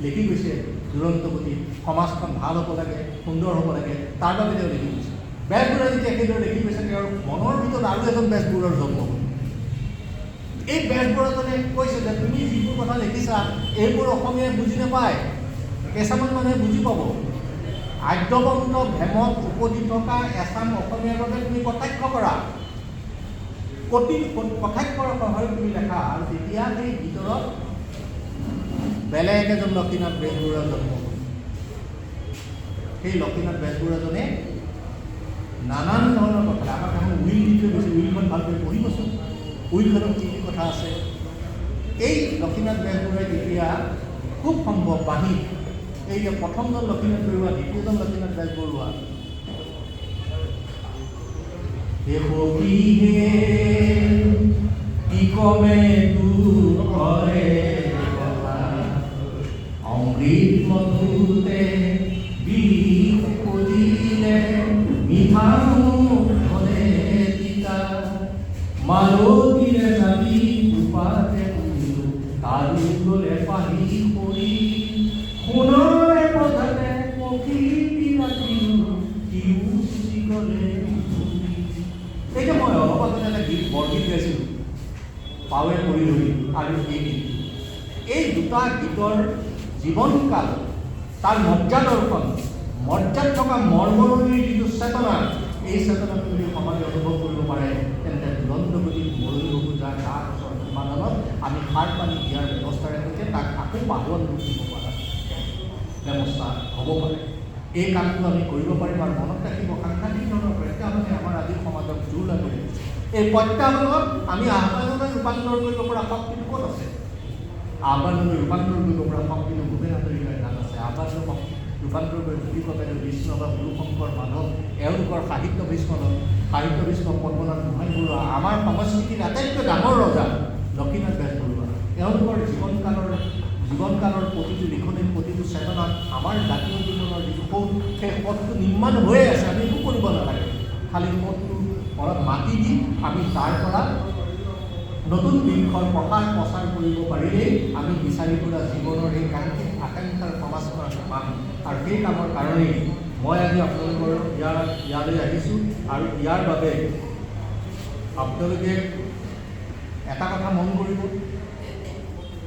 লিখি গৈছে দুৰন্ত গতিত সমাজখন ভাল হ'ব লাগে, সুন্দৰ হ'ব লাগে, তাৰ বাবে তেওঁ লিখি গৈছে। বেজবৰুৱাই যেতিয়া একেদৰে লিখি গৈছে, তেওঁৰ মনৰ ভিতৰত আৰু এজন বেজবৰুৱাৰ জন্ম হ'ল। এই বেজবৰুৱাজনে কৈছে যে তুমি যিবোৰ কথা লিখিছা এইবোৰ অসমীয়াই বুজি নাপায়, কেঁচামান মানুহে বুজি পাব। আদ্যবন্ত ভেমত উপজি থকা এচাম অসমীয়াৰ বাবে তুমি কটাক্ষ কৰা, কটাক্ষৰ সহায়ত তুমি লেখা। আৰু তেতিয়া সেই ভিতৰত বেলেগ এজন লক্ষীনাথ বেজবৰুৱাৰ জন্ম হ'ল। সেই লক্ষীনাথ বেজবৰুৱাজনে নানান ধৰণৰ কথা, আমাক এখন উইল দি থৈ গৈছে, উইলখন ভালকৈ পঢ়িবচোন, উইলখনত কি কি কথা আছে। এই লক্ষীনাথ বেজবৰুৱাই তেতিয়া খুব সম্ভৱ বাঁহীত, এই যে প্ৰথমজন লক্ষীনাথ বৰুৱা, দ্বিতীয়জন লক্ষীনাথ বেজবৰুৱা, কি কমে অমৃত মধুতে বিষ পুজিলে মিঠা মুখে তিতা মালতীৰে যাবি উপাতে তাৰু গলে পাহি পৰি সোণৰে পথাৰে পক্ষী ৰাখিলো কিউ চুচি গলে। এই যে মই অলপ আগতে এটা বৰগীত গাইছিলোঁ, পাৱে কৰি ধৰি, আৰু এই দুটা গীতৰ জীৱনকাল, তাৰ মৰ্যাদ থকা মৰ্মৰণিৰ যিটো চেতনা, এই চেতনাটো যদি সমাজে অনুভৱ কৰিব পাৰে, তেন্তে দুৰন্ত গতিত মৰহি খোজা গা গছৰ সমাধানত আমি সাৰ পানী দিয়াৰ ব্যৱস্থাৰে সৈতে তাক আকৌ বাহুৱান ৰূপ দিব পৰা ব্যৱস্থা হ'ব পাৰে। এই কামটো আমি কৰিব পাৰিম। আৰু মনত ৰাখিব, সাংঘাতিক ধৰণৰ প্ৰত্যাহ্বানে আমাৰ আজিৰ সমাজক জোৰ লাগি ৰাখিছে। এই প্ৰত্যাহ্বানক আমি আহ্বানলৈ ৰূপান্তৰ কৰিব পৰা শক্তিটো ক'ত আছে? আহ্বানলৈ ৰূপান্তৰ কৰিব পৰা শক্তিটো ভূপেন হাজৰিকাৰ গান আছে। আহ্বানলৈ ৰূপান্তৰ কৰি জ্যোতিপ্ৰসাদ বিষ্ণু বা গুৰুশংকৰ মাধৱ, এওঁলোকৰ সাহিত্য ভীষ্ম পদ্মনাথ গোহাঁই বৰুৱা, আমাৰ সংস্কৃতিৰ আটাইতকৈ ডাঙৰ ৰজা লক্ষীনাথ বেজবৰুৱা, এওঁলোকৰ জীৱনকালৰ প্ৰতিটো লিখনিৰ প্ৰতিটো চেতনাত আমাৰ জাতীয় জীৱনৰ যিটো পথ, সেই পথটো নিৰ্মাণ হৈয়ে আছে। আমি একো কৰিব নালাগে, খালি পথটো অলপ মাটি দি আমি তাৰ পৰা নতুন দিশৰ প্ৰচাৰ কৰিব পাৰিলেই আমি বিচাৰি ফুৰা জীৱনৰ এই কাংক্ষিত আকাংক্ষাৰ সমাজখন আমি পাম। আৰু সেই কামৰ কাৰণেই মই আজি আপোনালোকৰ ইয়ালৈ আহিছোঁ। আৰু ইয়াৰ বাবে আপোনালোকে এটা কথা মন কৰিব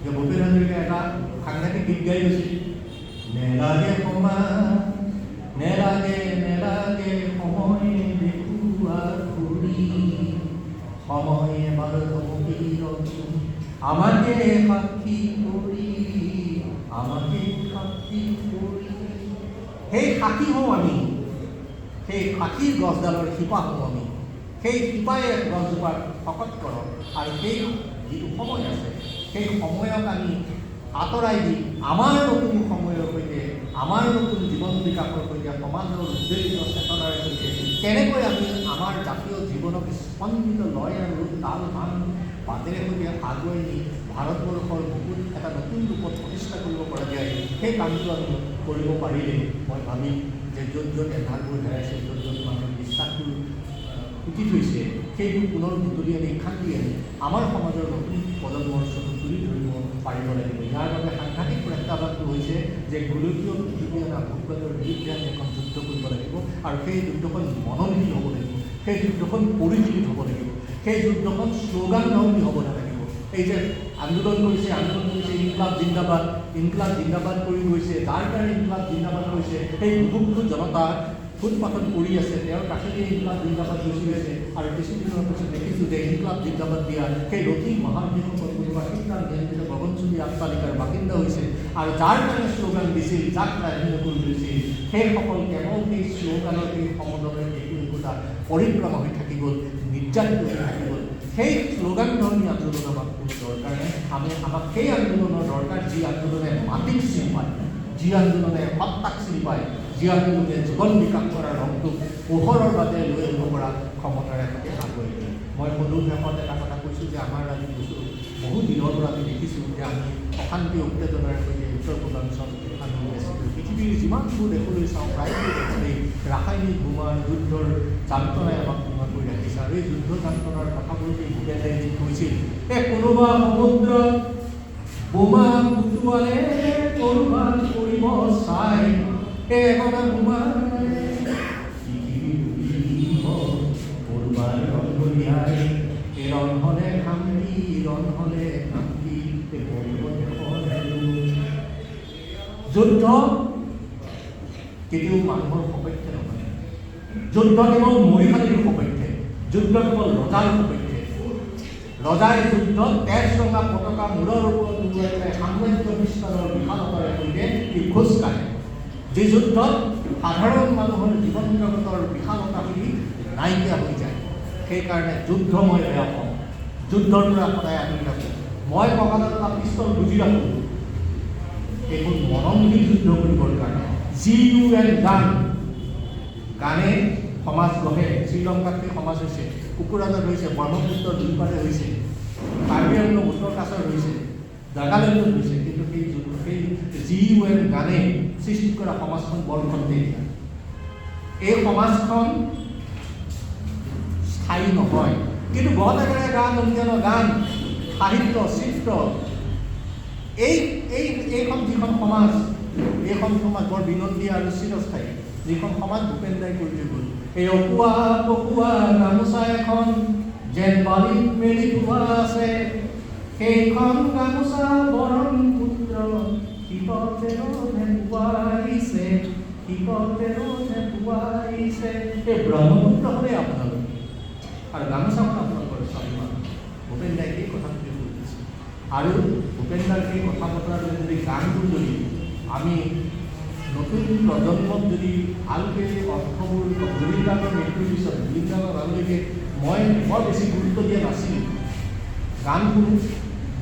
যে ভূপেন হাজৰিকাই এটা সাংঘাতিক গীত গাই গৈছিল, নেলাগে নেলাগে সময় দেখুৱা ঘূৰি, সময় এবাৰ থমকি ৰচোন আমাকে সাক্ষী কৰি। সেই সাক্ষী হওঁ আমি, সেই সাক্ষীৰ গছডালৰ শিপা হওঁ আমি, সেই শিপাই গছজোপাৰ শকত কৰক। আৰু সেই যিটো সময় আছে, সেই সময়ক আমি আঁতৰাই দি আমাৰ নতুন সময়ৰ সৈতে, আমাৰ নতুন জীৱন বিকাশৰ সৈতে, সমাজৰ উদ্বেলিত চেতনাৰ সৈতে কেনেকৈ আমি আমাৰ জাতীয় জীৱনক স্পন্দিত লয় আৰু তাল মান বাটেৰে সৈতে আগুৱাই নি ভাৰতবৰ্ষৰ বুকুত এটা নতুন ৰূপত প্ৰতিষ্ঠা কৰিব পৰা যায়, সেই কামটো আমি কৰিব পাৰিলে মই ভাবিম যে য'ত এধাৰবোৰ হেৰাইছে, য'ত মানুহৰ বিশ্বাসটো পুতি থৈছে, সেইবোৰ পুনৰ বুটলি আনি খান্দি আনি আমাৰ সমাজৰ নতুন প্ৰজন্মৰ চকু তুলি ধৰিব পাৰিব লাগিব। ইয়াৰ বাবে সাংঘাতিক প্ৰত্যাহ্বানটো হৈছে যে গোলকীয় পৃথিৱীৰ ভোগবাদৰ বিৰুদ্ধে আমি এখন যুদ্ধ কৰিব লাগিব। আৰু সেই যুদ্ধখন মননশীল হ'ব লাগিব, সেই যুদ্ধখন পৰিশীলিত হ'ব লাগিব, সেই যুদ্ধখন শ্লোগান ধৰ্মী হ'ব নালাগিব। এই যে আন্দোলন কৰিছে ইনকলাব জিন্দাবাদ কৰি গৈছে, যাৰ কাৰণে ইনকলাব জিন্দাবাদ কৰিছে, সেই বুভুক্ষু জনতা ফুটপাথত পৰি আছে, তেওঁৰ কাষেদি ইনকলাব জিন্দাবাদ গুচি গৈছে। আৰু কিছুদিনৰ পিছত দেখিছোঁ যে ইনকলাব জিন্দাবাদ দিয়া সেই ৰথী মহাদেশসকল কোনোবা শীতকাল নিয়ন্ত্ৰিত গগনচুম্বী আট্টালিকাৰ বাসিন্দা হৈছে। আৰু যাৰ কাৰণে শ্লোগান দিছিল, যাক ৰাজনীতি দিছিল, সেইসকল কেৱল সেই শ্লোগানৰ সেই সমদলৰ একোটা পৰিক্ৰমা হৈ থাকি গ'ল, নিৰ্যাতিত হৈ থাকি গ'ল। সেই শ্লোগান ধৰ্মী আন্দোলন আমাক কোনো দৰকাৰ নাই। আমাক সেই আন্দোলনৰ দৰকাৰ, যি আন্দোলনে মাটিক চিনি পায়, যি আন্দোলনে সত্তাক চিনি পায়, যি আন্দোলনে জীৱন বিকাশ কৰাৰ ৰংটোক পোহৰৰ বাটে লৈ আহিব পৰা ক্ষমতাৰে সৈতে আগুৱাই দিয়ে। মই সদৌ শেষত এটা কথা কৈছোঁ যে আমাৰ আজি বহু দিনৰ পৰা আমি দেখিছোঁ যে আমি অশান্তি উত্তেজনাৰ সৈতে উত্তৰ পূৰ্বাঞ্চল আমি আছিলোঁ। পৃথিৱীৰ যিমানবোৰ দেশলৈ চাওঁ, প্ৰায়বোৰ দেশতেই ৰাসায়নিক বোমা যুদ্ধৰ যান্ত্ৰণাই আমাক নোহোৱা কৰি ৰাখিছে। আৰু এই যুদ্ধ যান্ত্ৰনাৰ কথাবোৰ ভূপেন্দ্ৰই কৈছিল। কোনোবা সমুদ্ৰত বোমা ফুটোৱালে কৰবাত কৰিব চাই, এগনা বোমাই কৰবাত ৰন্ধনিয়াই, ৰন্ধনে খামকি ৰন্ধনে খামকি। যুদ্ধ কেতিয়াও মানুহৰ সপক্ষে নহয়। যুদ্ধ কেৱল মৰিশালীৰ সপক্ষে, যুদ্ধ কেৱল ৰজাৰ সপক্ষে। ৰজাই যুদ্ধত তেজ ৰঙা পতাকা মূৰৰ ওপৰত উৰুৱাই পেলাই সাম্ৰাজ্য বিস্তাৰৰ বিশালতাৰে সৈতে ই খোজ কাঢ়ে। যি যুদ্ধত সাধাৰণ মানুহৰ জীৱন জগতৰ বিশালতাখিনি নাইকিয়া হৈ যায়। সেইকাৰণে যুদ্ধ মই বেয়া পাওঁ, যুদ্ধৰ পৰা সদায় আঁতৰি থাকোঁ। মই কঁকালত এটা পিষ্টল বুজি ৰাখোঁ এইবোৰ মনমুখী যুদ্ধ কৰিবৰ কাৰণে। GUN গান, গানে সমাজ গঢ়ে। শ্ৰীলংকাত সেই সমাজ হৈছে, কোকোৰাঝাৰত হৈছে, ব্ৰহ্মপুত্ৰৰ দুইপাৰে হৈছে, কাৰ্বি আংলং উত্তৰ কাছাৰ হৈছে, নাগালেণ্ডত হৈছে। কিন্তু সেই GUN গানে সৃষ্টি কৰা সমাজখন বৰ খন্তেকীয়া। এই সমাজখন স্থায়ী নহয়। কিন্তু বহুতেৰে গান, অন্যান্য গান, সাহিত্য, চিত্ৰ, এইখন যিখন সমাজ, এইখন সমাজ বৰ বিনন্দীয়া আৰু চিৰস্থায়ী। যিখন সমাজ ভূপেন্দ্ৰই কৰি থৈ গ'ল। এই অকুৱা পকোৱা গামোচা এখন যেন বালিত মেলি থোৱা আছে, সেইখন গামোচা বৰণ পুত্ৰ শিৱতেৰহে পুৱাইছে, শিৱতেৰহে পুৱাইছে। এই ব্ৰহ্মপুত্ৰ হ'লে আপোনালোকে আৰু গামোচাখন আপোনালোকৰ স্বাভিমান। ভূপেন্দ্ৰই সেই কথাটো কৈ দিছে। আৰু ভূপেন্দ্ৰৰ সেই কথা বতৰাৰ যদি গানবোৰ যদি আমি নতুন প্ৰজন্মক যদি ভালকৈ অৰ্থবোৰ, জুবিনদাৰ মৃত্যুৰ পিছত জুবিনদাৰ গানলৈকে মই বৰ বেছি গুৰুত্ব দিয়া নাছিলোঁ। গান শুনো,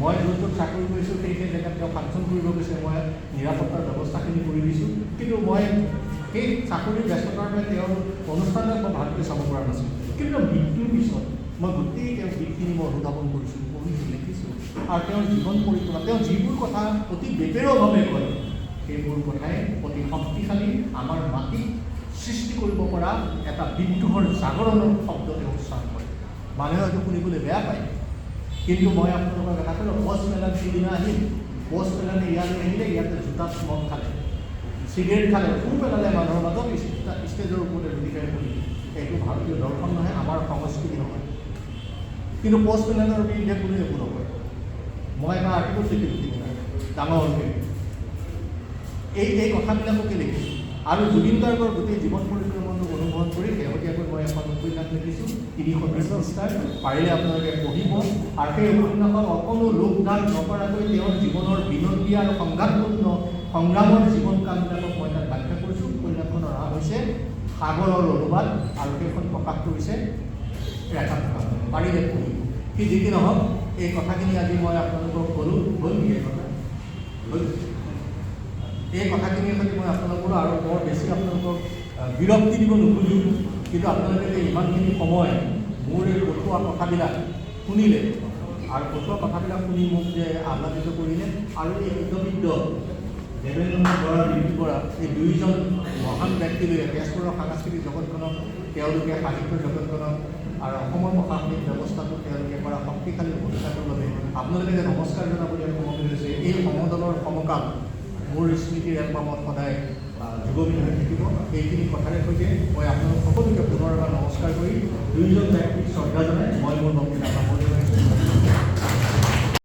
মই য'ত চাকৰি কৰিছোঁ সেই জেগাত তেওঁ ফাংচন কৰিব গৈছে, মই নিৰাপত্তাৰ ব্যৱস্থাখিনি কৰি দিছোঁ। কিন্তু মই সেই চাকৰিৰ ব্যস্ততাৰ বাবে তেওঁৰ অনুষ্ঠানবিলাক মই ভালকৈ চাব পৰা নাছিলোঁ। কিন্তু মৃত্যুৰ পিছত মই গোটেই তেওঁৰ গীতখিনি মই অনুধাৱন কৰিছোঁ, পঢ়িছোঁ, লিখিছোঁ। আৰু তেওঁৰ জীৱন পৰিক্ৰমা, তেওঁ যিবোৰ কথা অতি বেপেৰভাৱে কয়, সেইবোৰ কথাই অতি শক্তিশালী আমাৰ মাটিক সৃষ্টি কৰিব পৰা এটা বিদ্ৰোহৰ জাগৰণৰ শব্দ তেওঁ উচ্চাৰণ কৰে। মানুহে হয়তো শুনিবলৈ বেয়া পায়, কিন্তু মই আপোনালোকৰ এটা ক'লোঁ, পষ্ট মেলান সিদিনা আহিল, পষ্ট মেলানে ইয়ালৈ আহিলে, ইয়াতে জোতাত মদ খালে, চিগাৰেট খালে, ফু পেলালে মানুহৰ মাজত, ষ্টেজৰ ওপৰতে লুটিকাই পৰি। এইটো ভাৰতীয় দৰ্শন নহয়, আমাৰ সংস্কৃতি নহয়। কিন্তু পষ্ট মেলানৰ বিৰুদ্ধে কোনো একো নকৰে। মই এটা আৰ্টিকল লিখিলোঁ সিদিনা ডাঙৰকৈ, এই কথাবিলাককে লিখিছোঁ। আৰু জুবিন গাৰ্গৰ গোটেই জীৱন পৰিক্ৰমাটো অনুসৰণ কৰি শেহতীয়াকৈ মই এখন উপন্যাস লিখিছোঁ, 320 পৃষ্ঠাৰ। পাৰিলে আপোনালোকে পঢ়িব। আৰু সেই উপন্যাসত অকণো লোকদান নকৰাকৈ তেওঁৰ জীৱনৰ বিনন্দী আৰু সংঘাতপূৰ্ণ সংগ্ৰামৰ জীৱন কালবিলাকক মই তাত ব্যাখ্যা কৰিছোঁ। উপন্যাসখনৰ নাম হৈছে সাগৰৰ অনুবাদ, আৰু সেইখন প্ৰকাশ কৰিছে ৰেখা প্ৰকাশ। পাৰিলে পঢ়িব। সি যি কি নহওক, এই কথাখিনি আজি মই আপোনালোকক ক'লোঁ। হ'ল এই কথা হ'ল। এই কথাখিনিৰ সৈতে মই আপোনালোকৰ আৰু বৰ বেছি আপোনালোকক বিৰক্তি দিব নোখোজোঁ। কিন্তু আপোনালোকে ইমানখিনি সময় মোৰ এই পঠোৱা কথাবিলাক শুনিলে, আৰু পঠোৱা কথাবিলাক শুনি মোক যে আহ্লাদিত কৰিলে। আৰু এই বিদ্যবিদ্য দেৱেন্দ্ৰ বৰা, বিপি বৰা, এই দুয়োজন মহান ব্যক্তিলৈ তেজপুৰৰ সাংস্কৃতিক জগতখনক, তেওঁলোকে সাহিত্য জগতখনক আৰু অসমৰ প্ৰশাসনিক ব্যৱস্থাটো তেওঁলোকে কৰা শক্তিশালী ভূমিকাটোৰ বাবে আপোনালোকে যে নমস্কাৰ জনাবলৈ সময় লৈছে, এই সমদলৰ সমকাল মোৰ স্মৃতিৰ এলবামত সদায় যুগমীন হৈ থাকিব। এইখিনি কথাৰে সৈতে মই আপোনালোক সকলোকে পুনৰবাৰ নমস্কাৰ কৰি দুয়োজন ব্যক্তিক শ্ৰদ্ধা জনাই মই মোৰ বক্তৃতা সামৰণি মাৰিছোঁ।